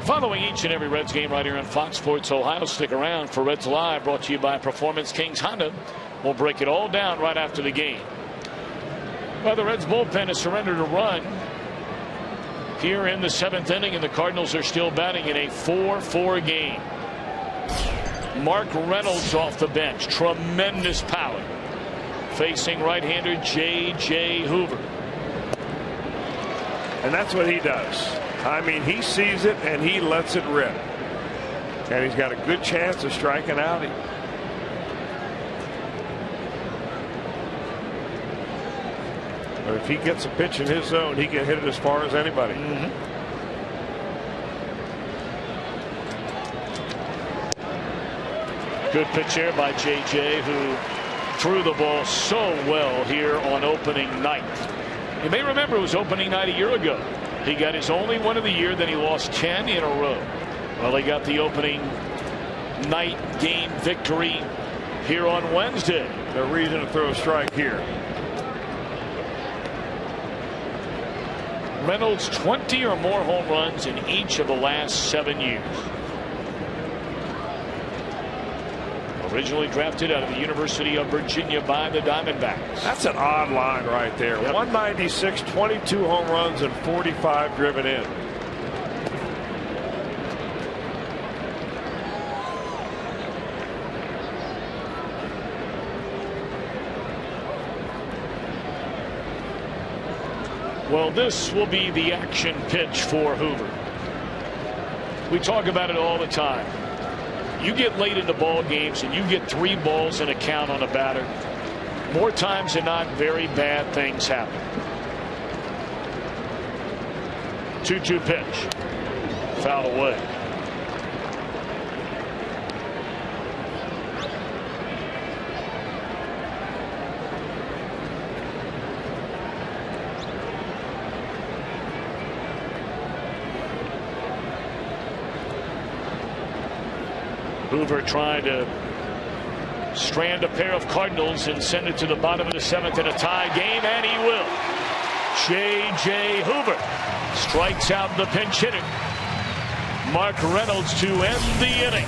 Following each and every Reds game right here on Fox Sports Ohio. Stick around for Reds Live, brought to you by Performance Kings Honda. We'll break it all down right after the game. Well, the Reds bullpen has surrendered a run here in the 7th inning, and the Cardinals are still batting in a 4-4 game. Mark Reynolds off the bench. Tremendous power. Facing right-hander J.J. Hoover. And that's what he does. I mean, he sees it and he lets it rip. And he's got a good chance of striking out. But if he gets a pitch in his zone, he can hit it as far as anybody. Good pitch here by J.J., who threw the ball so well here on opening night. You may remember it was opening night a year ago. He got his only one of the year, then he lost 10 in a row. Well, he got the opening night game victory here on Wednesday. No reason to throw a strike here. Reynolds 20 or more home runs in each of the last 7 years. Originally drafted out of the University of Virginia by the Diamondbacks. That's an odd line right there. Yep. 196, 22 home runs, and 45 driven in. Well, this will be the action pitch for Hoover. We talk about it all the time. You get late into ball games and you get 3 balls in a count on a batter. More times than not, very bad things happen. 2-2 pitch. Foul away. Hoover trying to strand a pair of Cardinals and send it to the bottom of the 7th in a tie game, and he will. J.J. Hoover strikes out the pinch hitter, Mark Reynolds, to end the inning.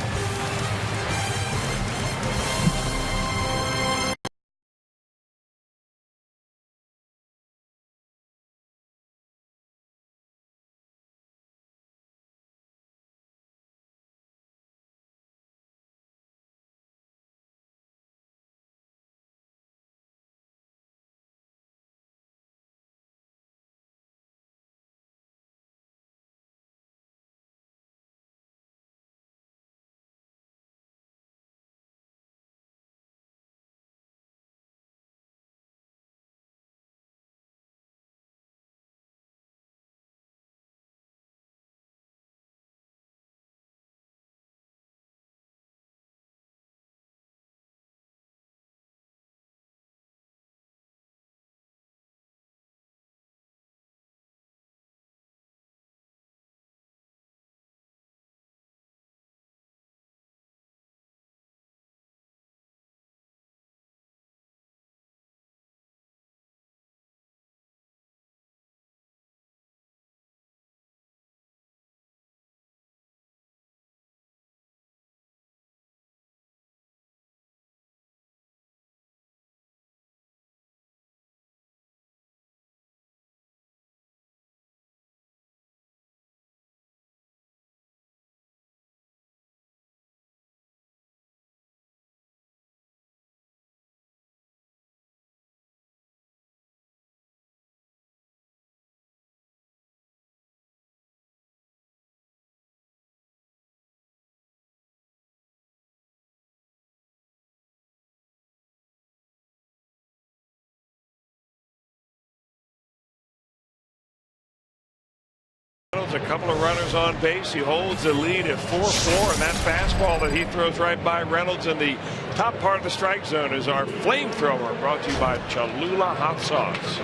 A couple of runners on base. He holds the lead at 4-4, and that fastball that he throws right by Reynolds in the top part of the strike zone is our flamethrower, brought to you by Cholula Hot Sauce.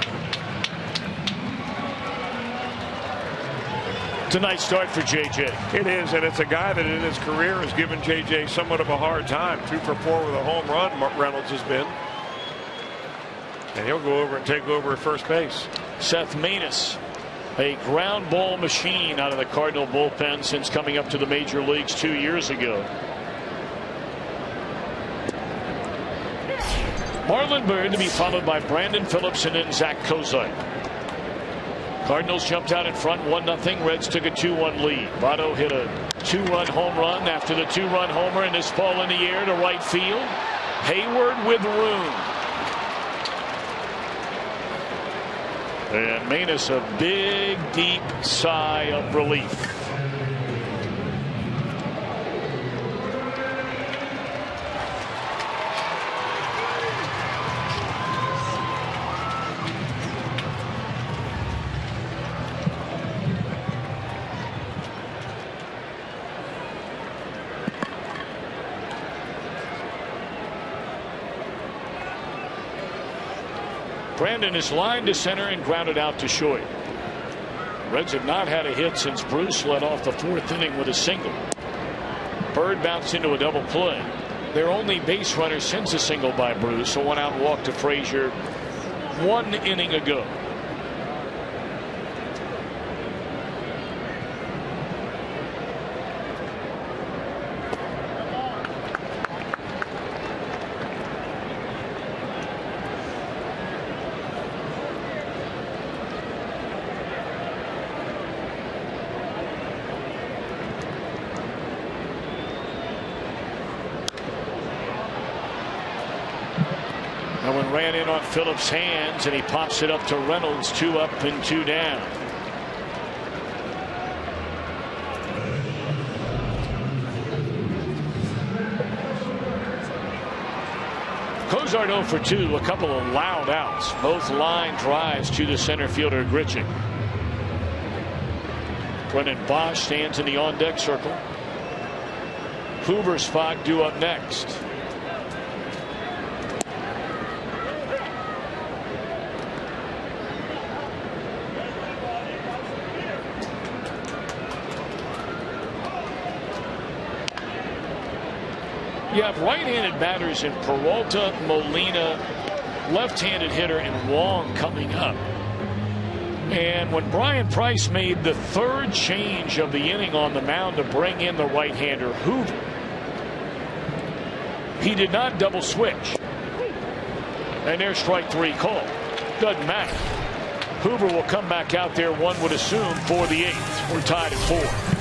It's a nice start for J.J. It is, and it's a guy that in his career has given J.J. somewhat of a hard time. 2 for 4 with a home run, Reynolds has been. And he'll go over and take over at first base. Seth Maness, a ground ball machine out of the Cardinal bullpen since coming up to the major leagues 2 years ago. Marlon Byrd to be followed by Brandon Phillips and then Zach Kozak. Cardinals jumped out in front 1-0. Reds took a 2-1 lead. Votto hit a 2-run home run after the 2-run homer, and this ball in the air to right field. Hayward with room. And Maness a big, deep sigh of relief. Brandon is lined to center and grounded out to short. Reds have not had a hit since Bruce led off the 4th inning with a single. Bird bounced into a double play. Their only base runner since a single by Bruce, a 1-out walk to Frazier 1 inning ago. Ran in on Phillips' hands, and he pops it up to Reynolds. 2 up and 2 down. Cozart 0 for 2, a couple of loud outs, both line drives to the center fielder Grichuk. Brennan Bosch stands in the on-deck circle. Hoover's spot due up next. You have right-handed batters in Peralta, Molina, left-handed hitter, and Wong coming up. And when Brian Price made the 3rd change of the inning on the mound to bring in the right-hander Hoover, he did not double switch. And there's strike 3 call. Doesn't matter. Hoover will come back out there, one would assume, for the 8th. We're tied at 4.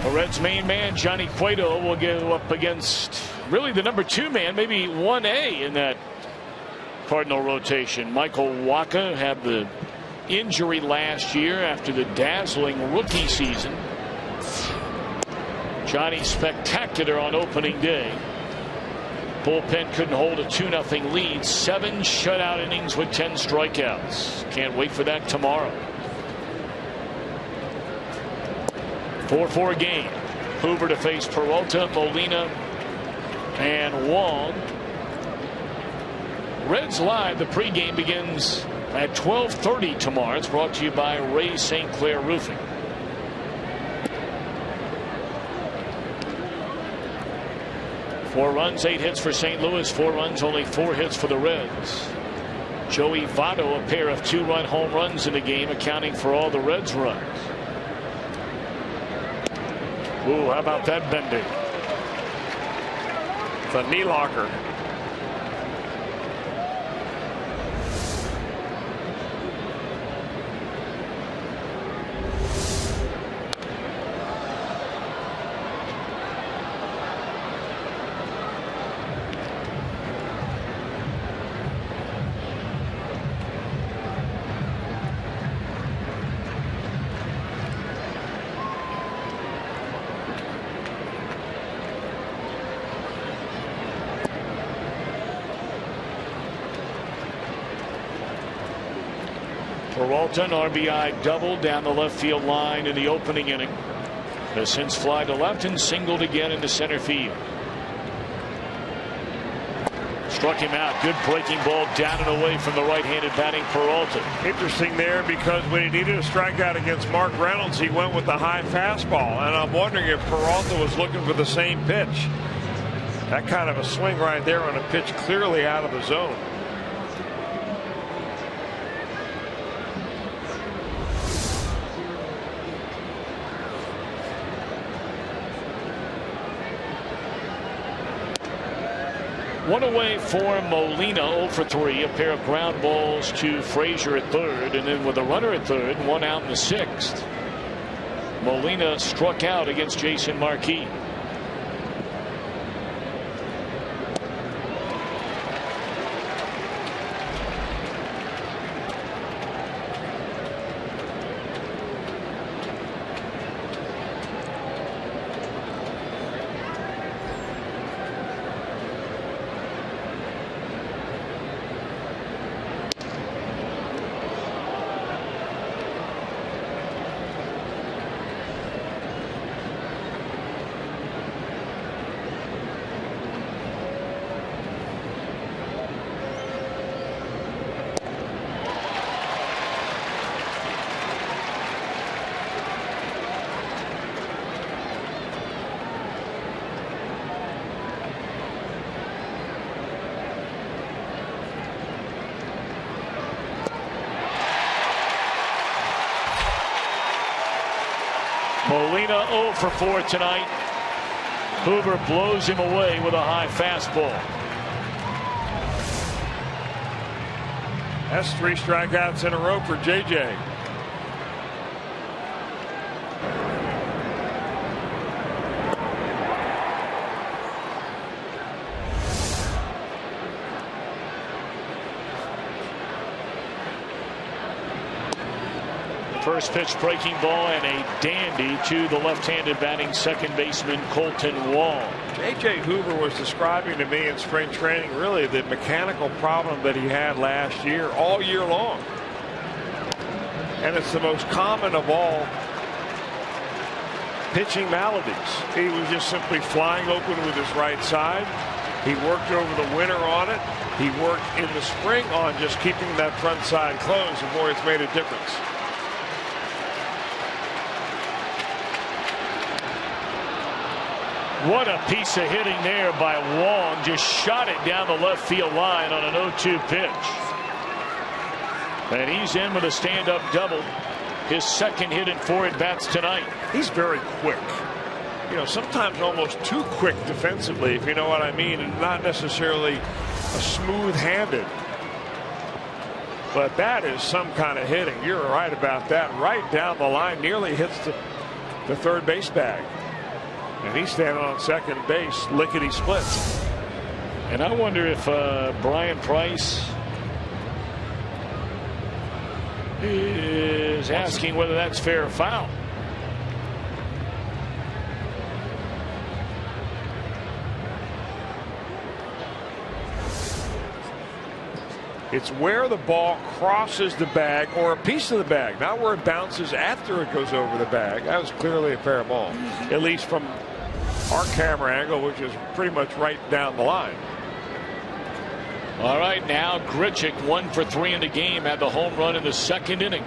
The Reds' main man, Johnny Cueto, will go up against really the number 2 man, maybe 1A in that Cardinal rotation. Michael Wacha had the injury last year after the dazzling rookie season. Johnny spectacular on opening day. Bullpen couldn't hold a 2-0 lead. 7 shutout innings with 10 strikeouts. Can't wait for that tomorrow. 4-4 game. Hoover to face Peralta, Molina, and Wong. Reds Live, the pregame begins at 12:30 tomorrow. It's brought to you by Ray St. Clair Roofing. Four runs, 8 hits for St. Louis. 4 runs, only 4 hits for the Reds. Joey Votto, a pair of 2-run home runs in the game, accounting for all the Reds' runs. Ooh, how about that bending? It's a knee locker. Peralta, an RBI double down the left field line in the opening inning. Has since fly to left and singled again into center field. Struck him out. Good breaking ball down and away from the right-handed batting Peralta. Interesting there, because when he needed a strikeout against Mark Reynolds, he went with the high fastball, and I'm wondering if Peralta was looking for the same pitch. That kind of a swing right there on a pitch clearly out of the zone. One away for Molina, 0 for 3. A pair of ground balls to Frazier at third, and then with a runner at third, 1 out in the 6th. Molina struck out against Jason Marquis. Molina 0 for 4 tonight. Hoover blows him away with a high fastball. That's 3 strikeouts in a row for JJ. First pitch breaking ball and a dandy to the left-handed batting second baseman Colton Wong. J.J. Hoover was describing to me in spring training really the mechanical problem that he had last year all year long. And it's the most common of all pitching maladies. He was just simply flying open with his right side. He worked over the winter on it. He worked in the spring on just keeping that front side closed, and boy, it's made a difference. What a piece of hitting there by Wong. Just shot it down the left field line on an 0-2 pitch. And he's in with a stand-up double. His second hit in 4 at-bats tonight. He's very quick. You know, sometimes almost too quick defensively, if you know what I mean, and not necessarily a smooth-handed. But that is some kind of hitting. You're right about that. Right down the line, nearly hits the third base bag. And he's standing on second base, lickety split. And I wonder if Brian Price is asking whether that's fair or foul. It's where the ball crosses the bag or a piece of the bag, not where it bounces after it goes over the bag. That was clearly a fair ball, at least from our camera angle, which is pretty much right down the line. All right, now Grichuk 1 for 3 in the game, had the home run in the second inning.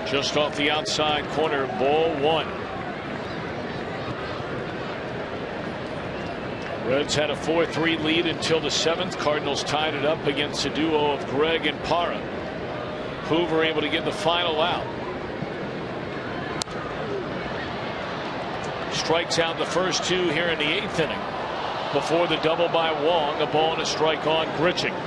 Just off the outside corner, ball 1. Reds had a 4-3 lead until the 7th. Cardinals tied it up against a duo of Gregg and Parra. Hoover able to get the final out. Strikes out the first 2 here in the 8th inning. Before the double by Wong, a ball and a strike on Grichuk.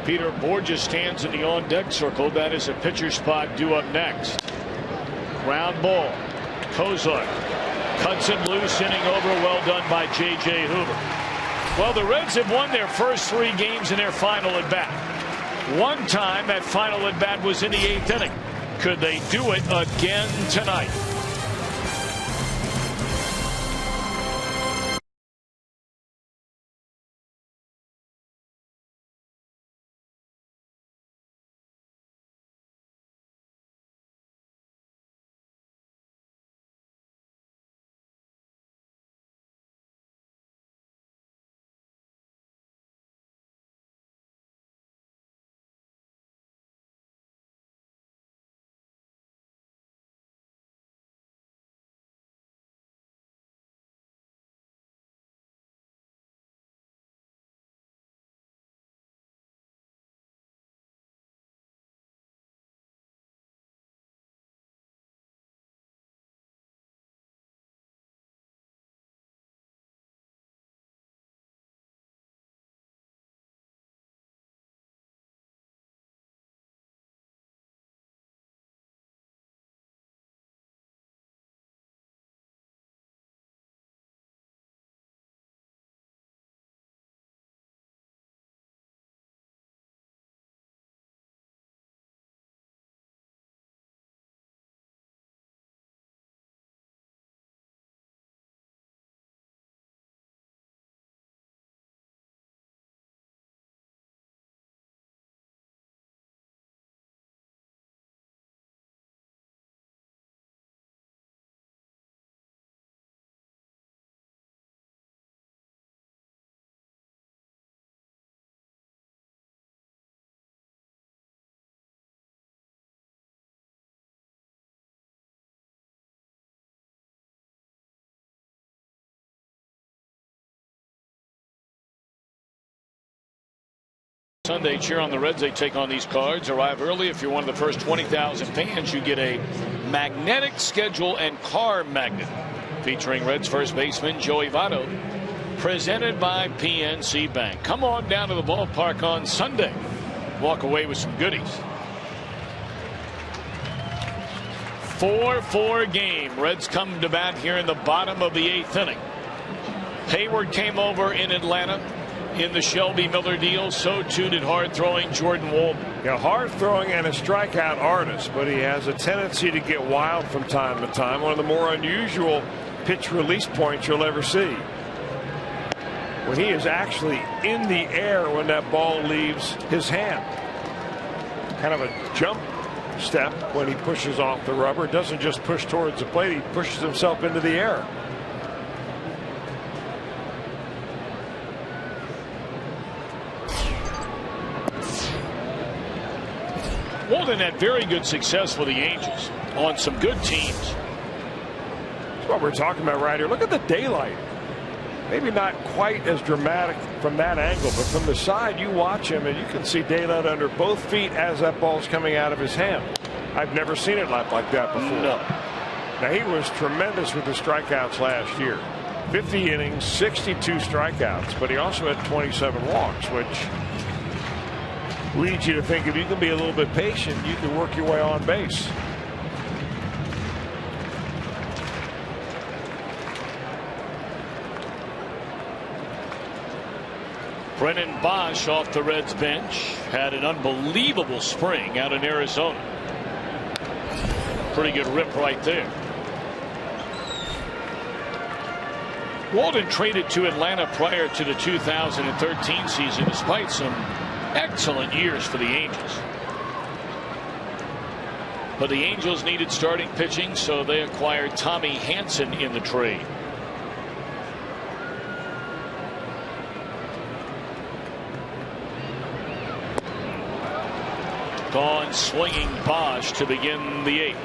Peter Borges stands in the on-deck circle. That is a pitcher spot due up next. Ground ball. Kozar cuts it loose, inning over. Well done by J.J. Hoover. Well, the Reds have won their first 3 games in their final at-bat. One time that final at-bat was in the 8th inning. Could they do it again tonight? Sunday cheer on the Reds. They take on these Cards. Arrive early. If you're one of the first 20,000 fans, you get a magnetic schedule and car magnet featuring Reds first baseman Joey Votto, presented by PNC Bank. Come on down to the ballpark on Sunday. Walk away with some goodies. 4-4 game. Reds come to bat here in the bottom of the 8th inning. Hayward came over in Atlanta in the Shelby Miller deal. So too did hard-throwing Jordan Walden. Yeah, hard-throwing and a strikeout artist, but he has a tendency to get wild from time to time. One of the more unusual pitch release points you'll ever see. When he is actually in the air when that ball leaves his hand. Kind of a jump step when he pushes off the rubber. Doesn't just push towards the plate, he pushes himself into the air. Walden had very good success with the Angels on some good teams. That's what we're talking about right here. Look at the daylight. Maybe not quite as dramatic from that angle, but from the side you watch him and you can see daylight under both feet as that ball's coming out of his hand. I've never seen it like that before. No. Now, he was tremendous with the strikeouts last year. 50 innings, 62 strikeouts, but he also had 27 walks, which leads you to think if you can be a little bit patient, you can work your way on base. Brennan Bosch off the Reds bench had an unbelievable spring out in Arizona. Pretty good rip right there. Walden traded to Atlanta prior to the 2013 season despite some excellent years for the Angels. But the Angels needed starting pitching, so they acquired Tommy Hanson in the trade. Gone swinging Bosch to begin the 8th.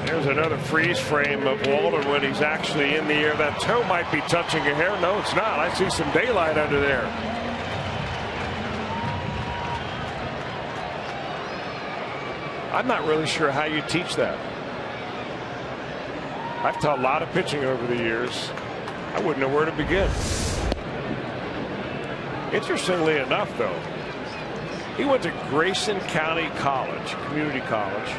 There's another freeze frame of Walden when he's actually in the air. That toe might be touching a hair. No, it's not. I see some daylight under there. I'm not really sure how you teach that. I've taught a lot of pitching over the years. I wouldn't know where to begin. Interestingly enough, though, he went to Grayson County College, community college.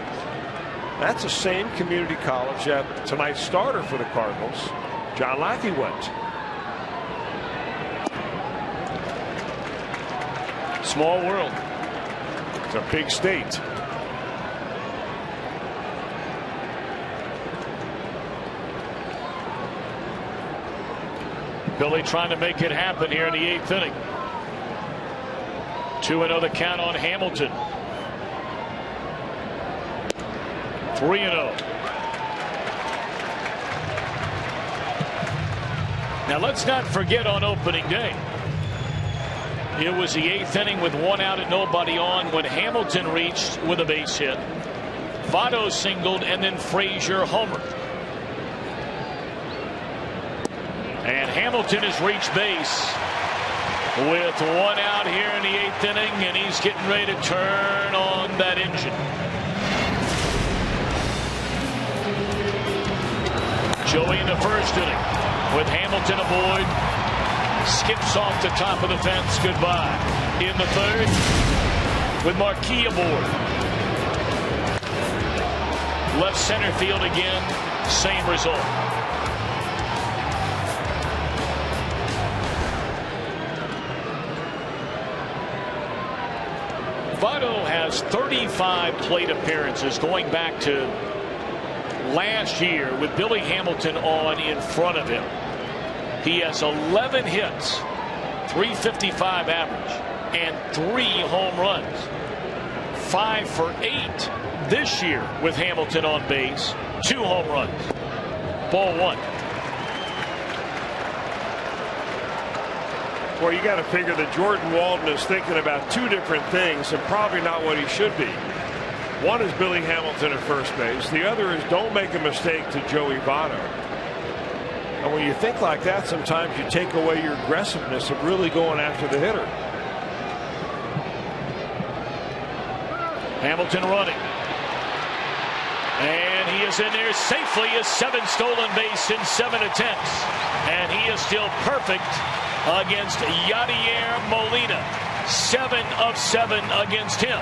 That's the same community college that tonight's starter for the Cardinals, John Lackey, went. Small world. It's a big state. Billy trying to make it happen here in the 8th inning. 2-0 the count on Hamilton. 3-0. Now let's not forget on opening day. It was the 8th inning with 1 out and nobody on when Hamilton reached with a base hit. Votto singled and then Frazier homered. And Hamilton has reached base with 1 out here in the 8th inning, and he's getting ready to turn on that engine. Joey in the 1st inning with Hamilton aboard. Skips off the top of the fence. Goodbye. In the 3rd with Marquis aboard. Left center field again. Same result. Votto has 35 plate appearances going back to last year with Billy Hamilton on in front of him. He has 11 hits, .355 average, and 3 home runs. 5 for 8 this year with Hamilton on base. 2 home runs. Ball 1. Well, you got to figure that Jordan Walden is thinking about 2 different things and probably not what he should be. One is Billy Hamilton at first base. The other is don't make a mistake to Joey Votto. And when you think like that, sometimes you take away your aggressiveness of really going after the hitter. Hamilton running. And he is in there safely. His 7th stolen base in 7 attempts. And he is still perfect against Yadier Molina. 7 of 7 against him.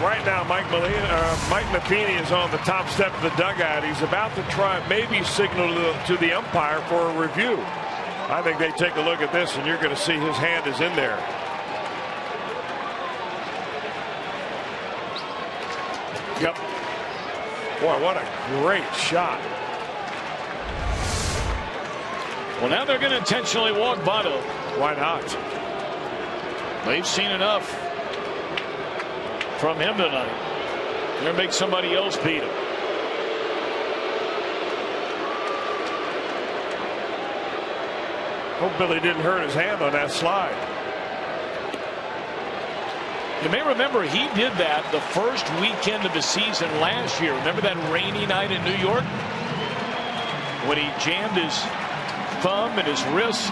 Right now, Mike Matheny is on the top step of the dugout. He's about to try, maybe signal to the umpire for a review. I think they take a look at this, and you're going to see his hand is in there. Yep. Boy, what a great shot. Well, now they're going to intentionally walk Votto. Why not? They've seen enough from him tonight. They're going to make somebody else beat him. Hope Billy didn't hurt his hand on that slide. You may remember he did that the first weekend of the season last year. Remember that rainy night in New York when he jammed his thumb and his wrist?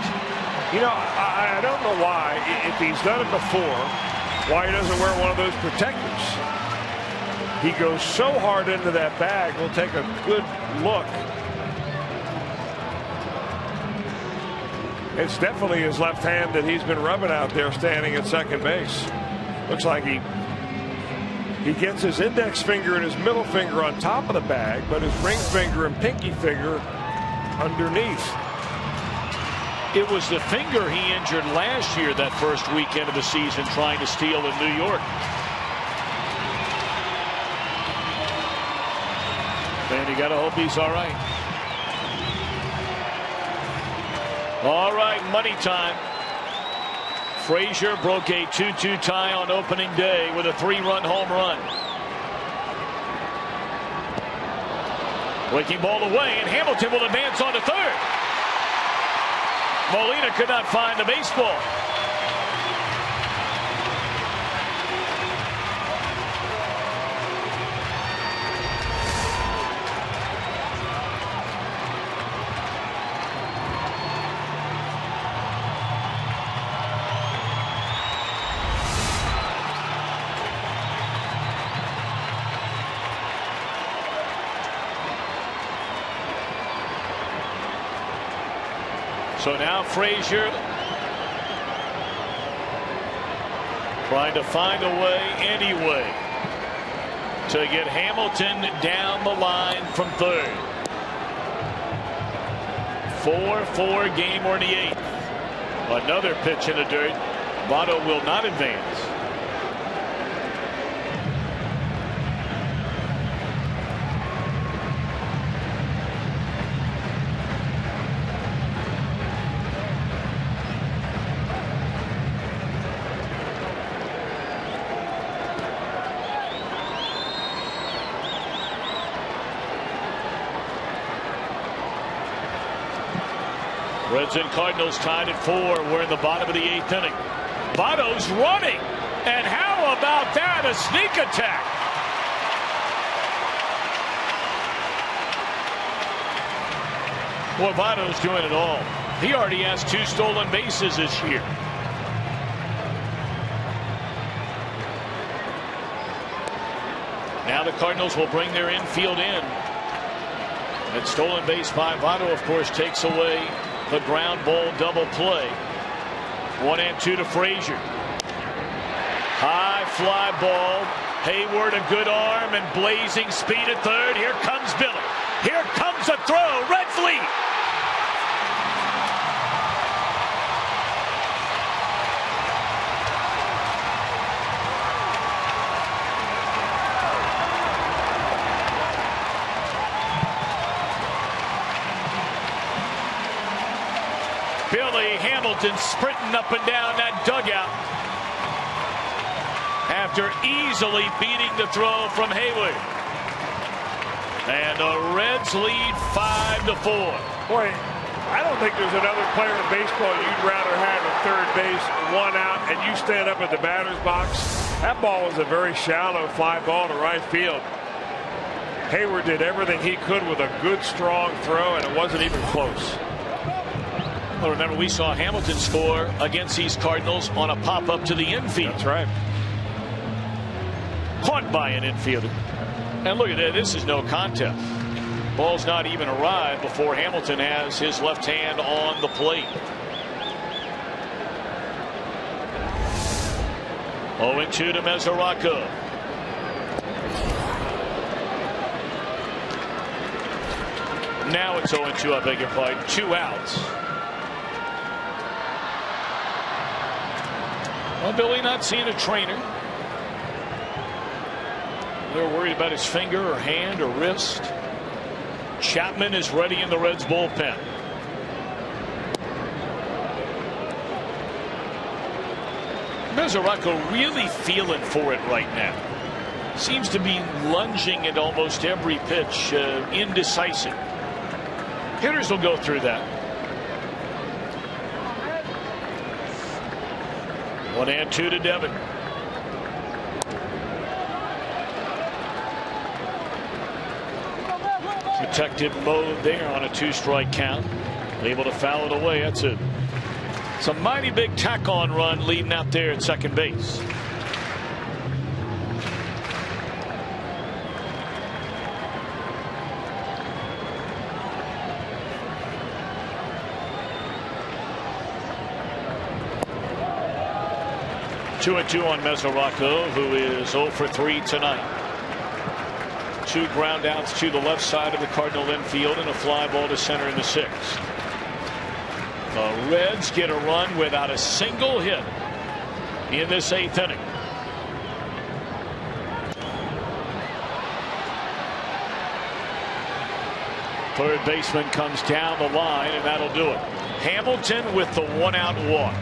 You know, I don't know why, if he's done it before, why he doesn't wear one of those protectors. He goes so hard into that bag. We'll take a good look. It's definitely his left hand that he's been rubbing out there standing at second base. Looks like he gets his index finger and his middle finger on top of the bag, but his ring finger and pinky finger underneath. It was the finger he injured last year, that first weekend of the season, trying to steal in New York. And you got to hope he's all right. All right, money time. Frazier broke a 2-2 tie on opening day with a 3-run home run. Breaking ball away, and Hamilton will advance on to third. Molina could not find the baseball. So now Frazier trying to find a way anyway to get Hamilton down the line from third. 4-4 game or in the eighth. Another pitch in the dirt. Votto will not advance. Reds and Cardinals tied at 4. We're in the bottom of the 8th inning. Votto's running. And how about that? A sneak attack. Well, Votto's doing it all. He already has 2 stolen bases this year. Now the Cardinals will bring their infield in. That stolen base by Votto, of course, takes away the ground ball double play. 1-2 to Frazier. High fly ball. Hayward, a good arm and blazing speed at third. Here comes Billy. Here comes a throw. Reds lead. Billy Hamilton sprinting up and down that dugout after easily beating the throw from Hayward. And the Reds lead 5-4. Boy, I don't think there's another player in baseball you'd rather have at third base, 1 out, and you stand up at the batter's box. That ball was a very shallow fly ball to right field. Hayward did everything he could with a good, strong throw, and it wasn't even close. Well, remember, we saw Hamilton score against these Cardinals on a pop-up to the infield. That's right. Caught by an infielder. And look at that. This is no contest. Ball's not even arrived before Hamilton has his left hand on the plate. 0-2 to Mesoraco. Now it's 0-2, I beg your pardon. 2 outs. Well, Billy not seeing a trainer. They're worried about his finger or hand or wrist. Chapman is ready in the Reds bullpen. Mesoraco really feeling for it right now. Seems to be lunging at almost every pitch, indecisive. Hitters will go through that. 1-2 to Devin. Protective mode there on a 2-strike count. Able to foul it away. That's it. It's a mighty big tack-on run leading out there at second base. Two and 2 on Mesoraco, who is 0 for 3 tonight. 2 ground outs to the left side of the Cardinal infield and a fly ball to center in the 6th. The Reds get a run without a single hit in this 8th inning. Third baseman comes down the line, and that'll do it. Hamilton with the 1-out walk.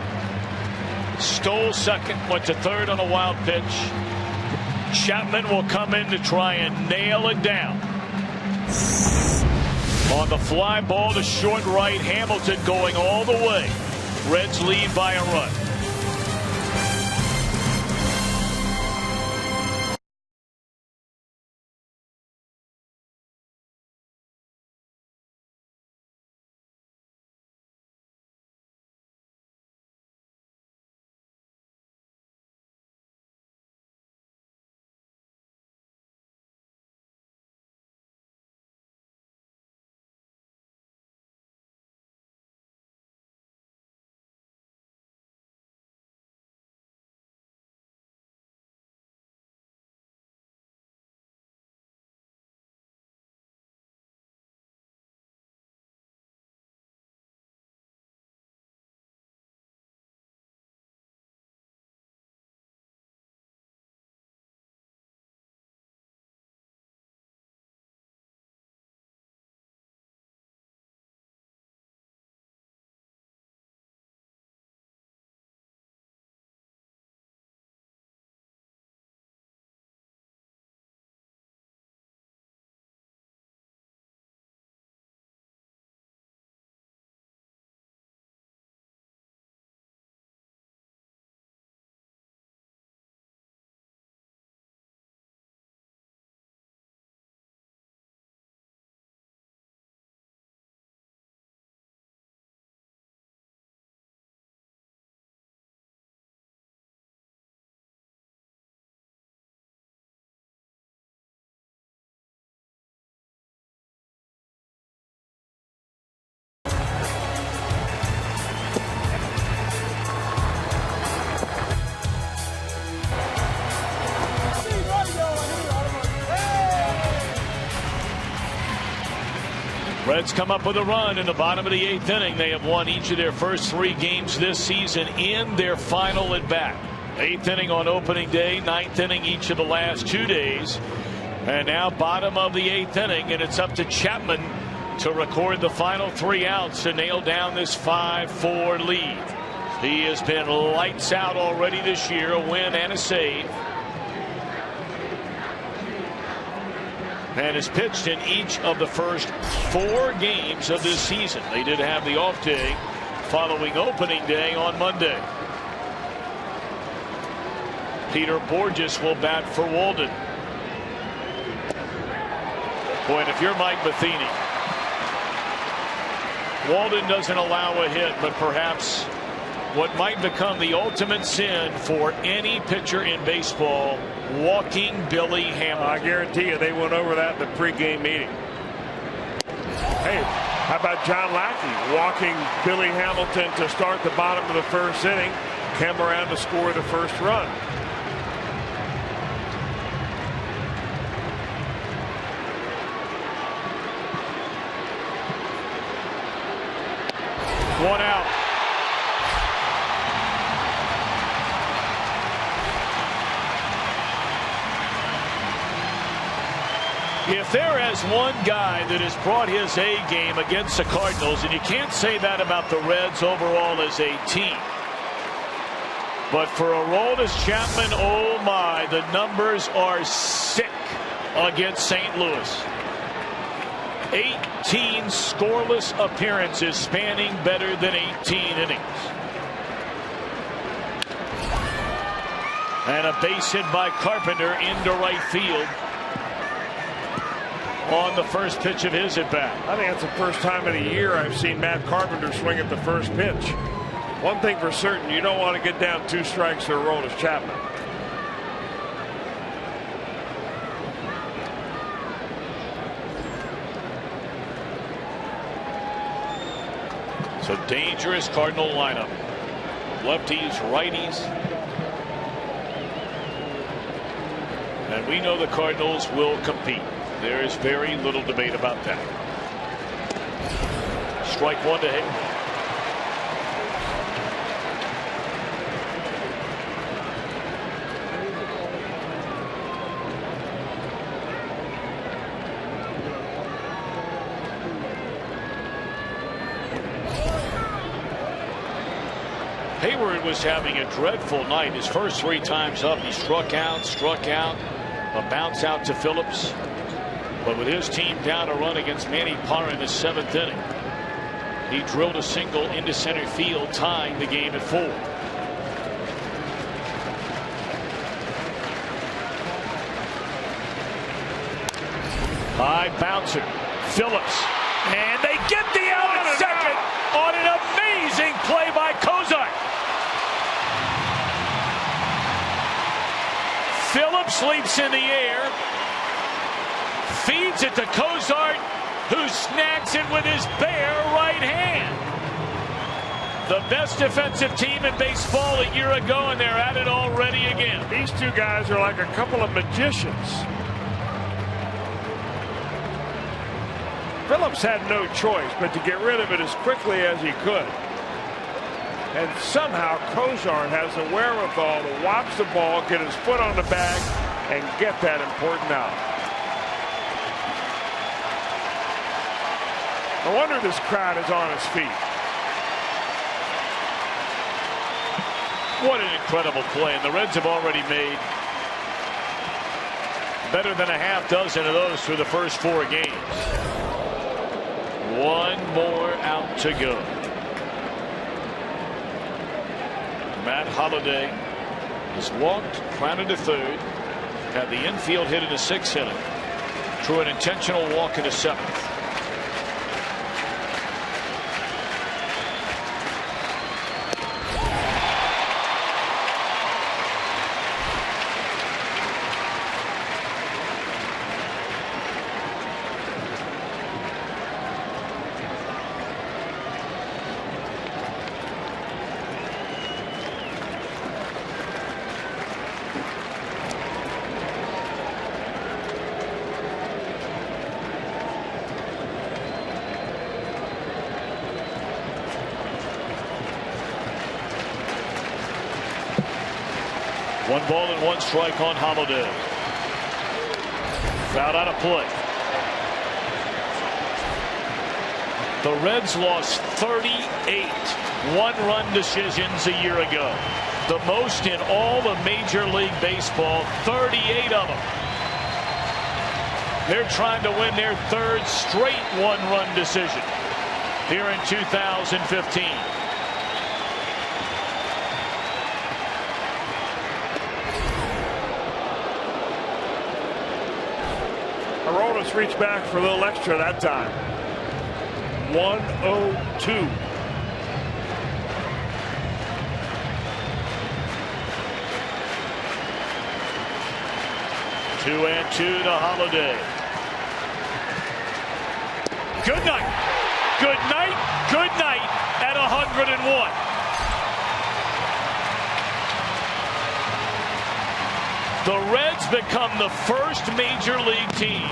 Stole second, went to third on a wild pitch. Chapman will come in to try and nail it down. On the fly ball to short right, Hamilton going all the way. Reds lead by a run. Reds come up with a run in the bottom of the 8th inning. They have won each of their first 3 games this season in their final at bat. 8th inning on opening day, 9th inning each of the last 2 days. And now bottom of the 8th inning, and it's up to Chapman to record the final 3 outs to nail down this 5-4 lead. He has been lights out already this year, a win and a save. And has pitched in each of the first 4 games of this season. They did have the off day following opening day on Monday. Peter Borges will bat for Walden. Boy, and if you're Mike Matheny, Walden doesn't allow a hit, but perhaps what might become the ultimate sin for any pitcher in baseball, walking Billy Hamilton. I guarantee you they went over that in the pregame meeting. Hey, how about John Lackey walking Billy Hamilton to start the bottom of the 1st inning, come around to score the 1st run. One out. If there has one guy that has brought his A game against the Cardinals, and you can't say that about the Reds overall as a team, but for Aroldis Chapman, oh my, the numbers are sick against St. Louis. 18 scoreless appearances spanning better than 18 innings. And a base hit by Carpenter into right field on the first pitch of his at bat. I think that's the first time in a year I've seen Matt Carpenter swing at the first pitch. One thing for certain, you don't want to get down 2 strikes to Aroldis Chapman. So dangerous Cardinal lineup. Lefties, righties. And we know the Cardinals will compete. There is very little debate about that. Strike 1 to hit. Hayward was having a dreadful night. His first 3 times up, he struck out, a bounce out to Phillips. But with his team down a run against Manny Parra in the 7th inning, he drilled a single into center field, tying the game at 4. High bouncer, Phillips, and they get the out at second on an amazing play by Cozart. Phillips leaps in the air, feeds it to Cozart, who snacks it with his bare right hand. The best defensive team in baseball a year ago, and they're at it already again. These 2 guys are like a couple of magicians. Phillips had no choice but to get rid of it as quickly as he could. And somehow Cozart has the wherewithal to watch the ball, get his foot on the bag, and get that important out. No wonder this crowd is on its feet. What an incredible play, and the Reds have already made better than a half dozen of those through the first 4 games. 1 more out to go. Matt Holliday has walked, grounded to third, had the infield hit in the 6th inning, through an intentional walk in the 7th. One ball and 1 strike on Holliday. Fouled out of play. The Reds lost 38 one-run decisions a year ago. The most in all of Major League Baseball, 38 of them. They're trying to win their 3rd straight one-run decision here in 2015. Aroldis reached back for a little extra that time. 1-0-2. Two and 2 to Holliday. Good night. Good night. Good night at 101. The Reds become the first Major League team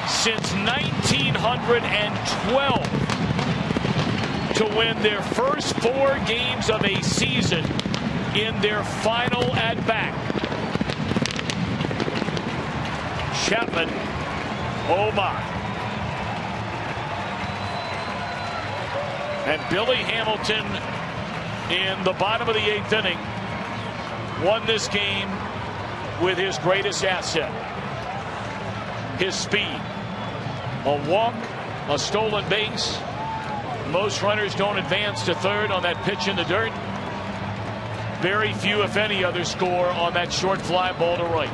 since 1912 to win their first 4 games of a season in their final at-bat. Chapman, oh my. And Billy Hamilton in the bottom of the 8th inning won this game with his greatest asset, his speed. A walk, a stolen base. Most runners don't advance to third on that pitch in the dirt. very few, if any, others score on that short fly ball to right.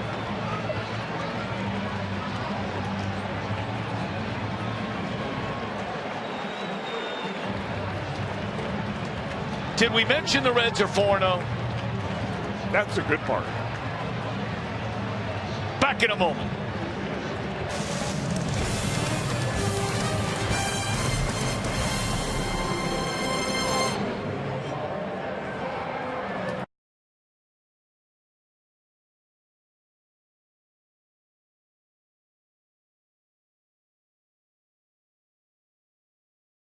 Did we mention the Reds are 4-0? That's a good part. Back in a moment.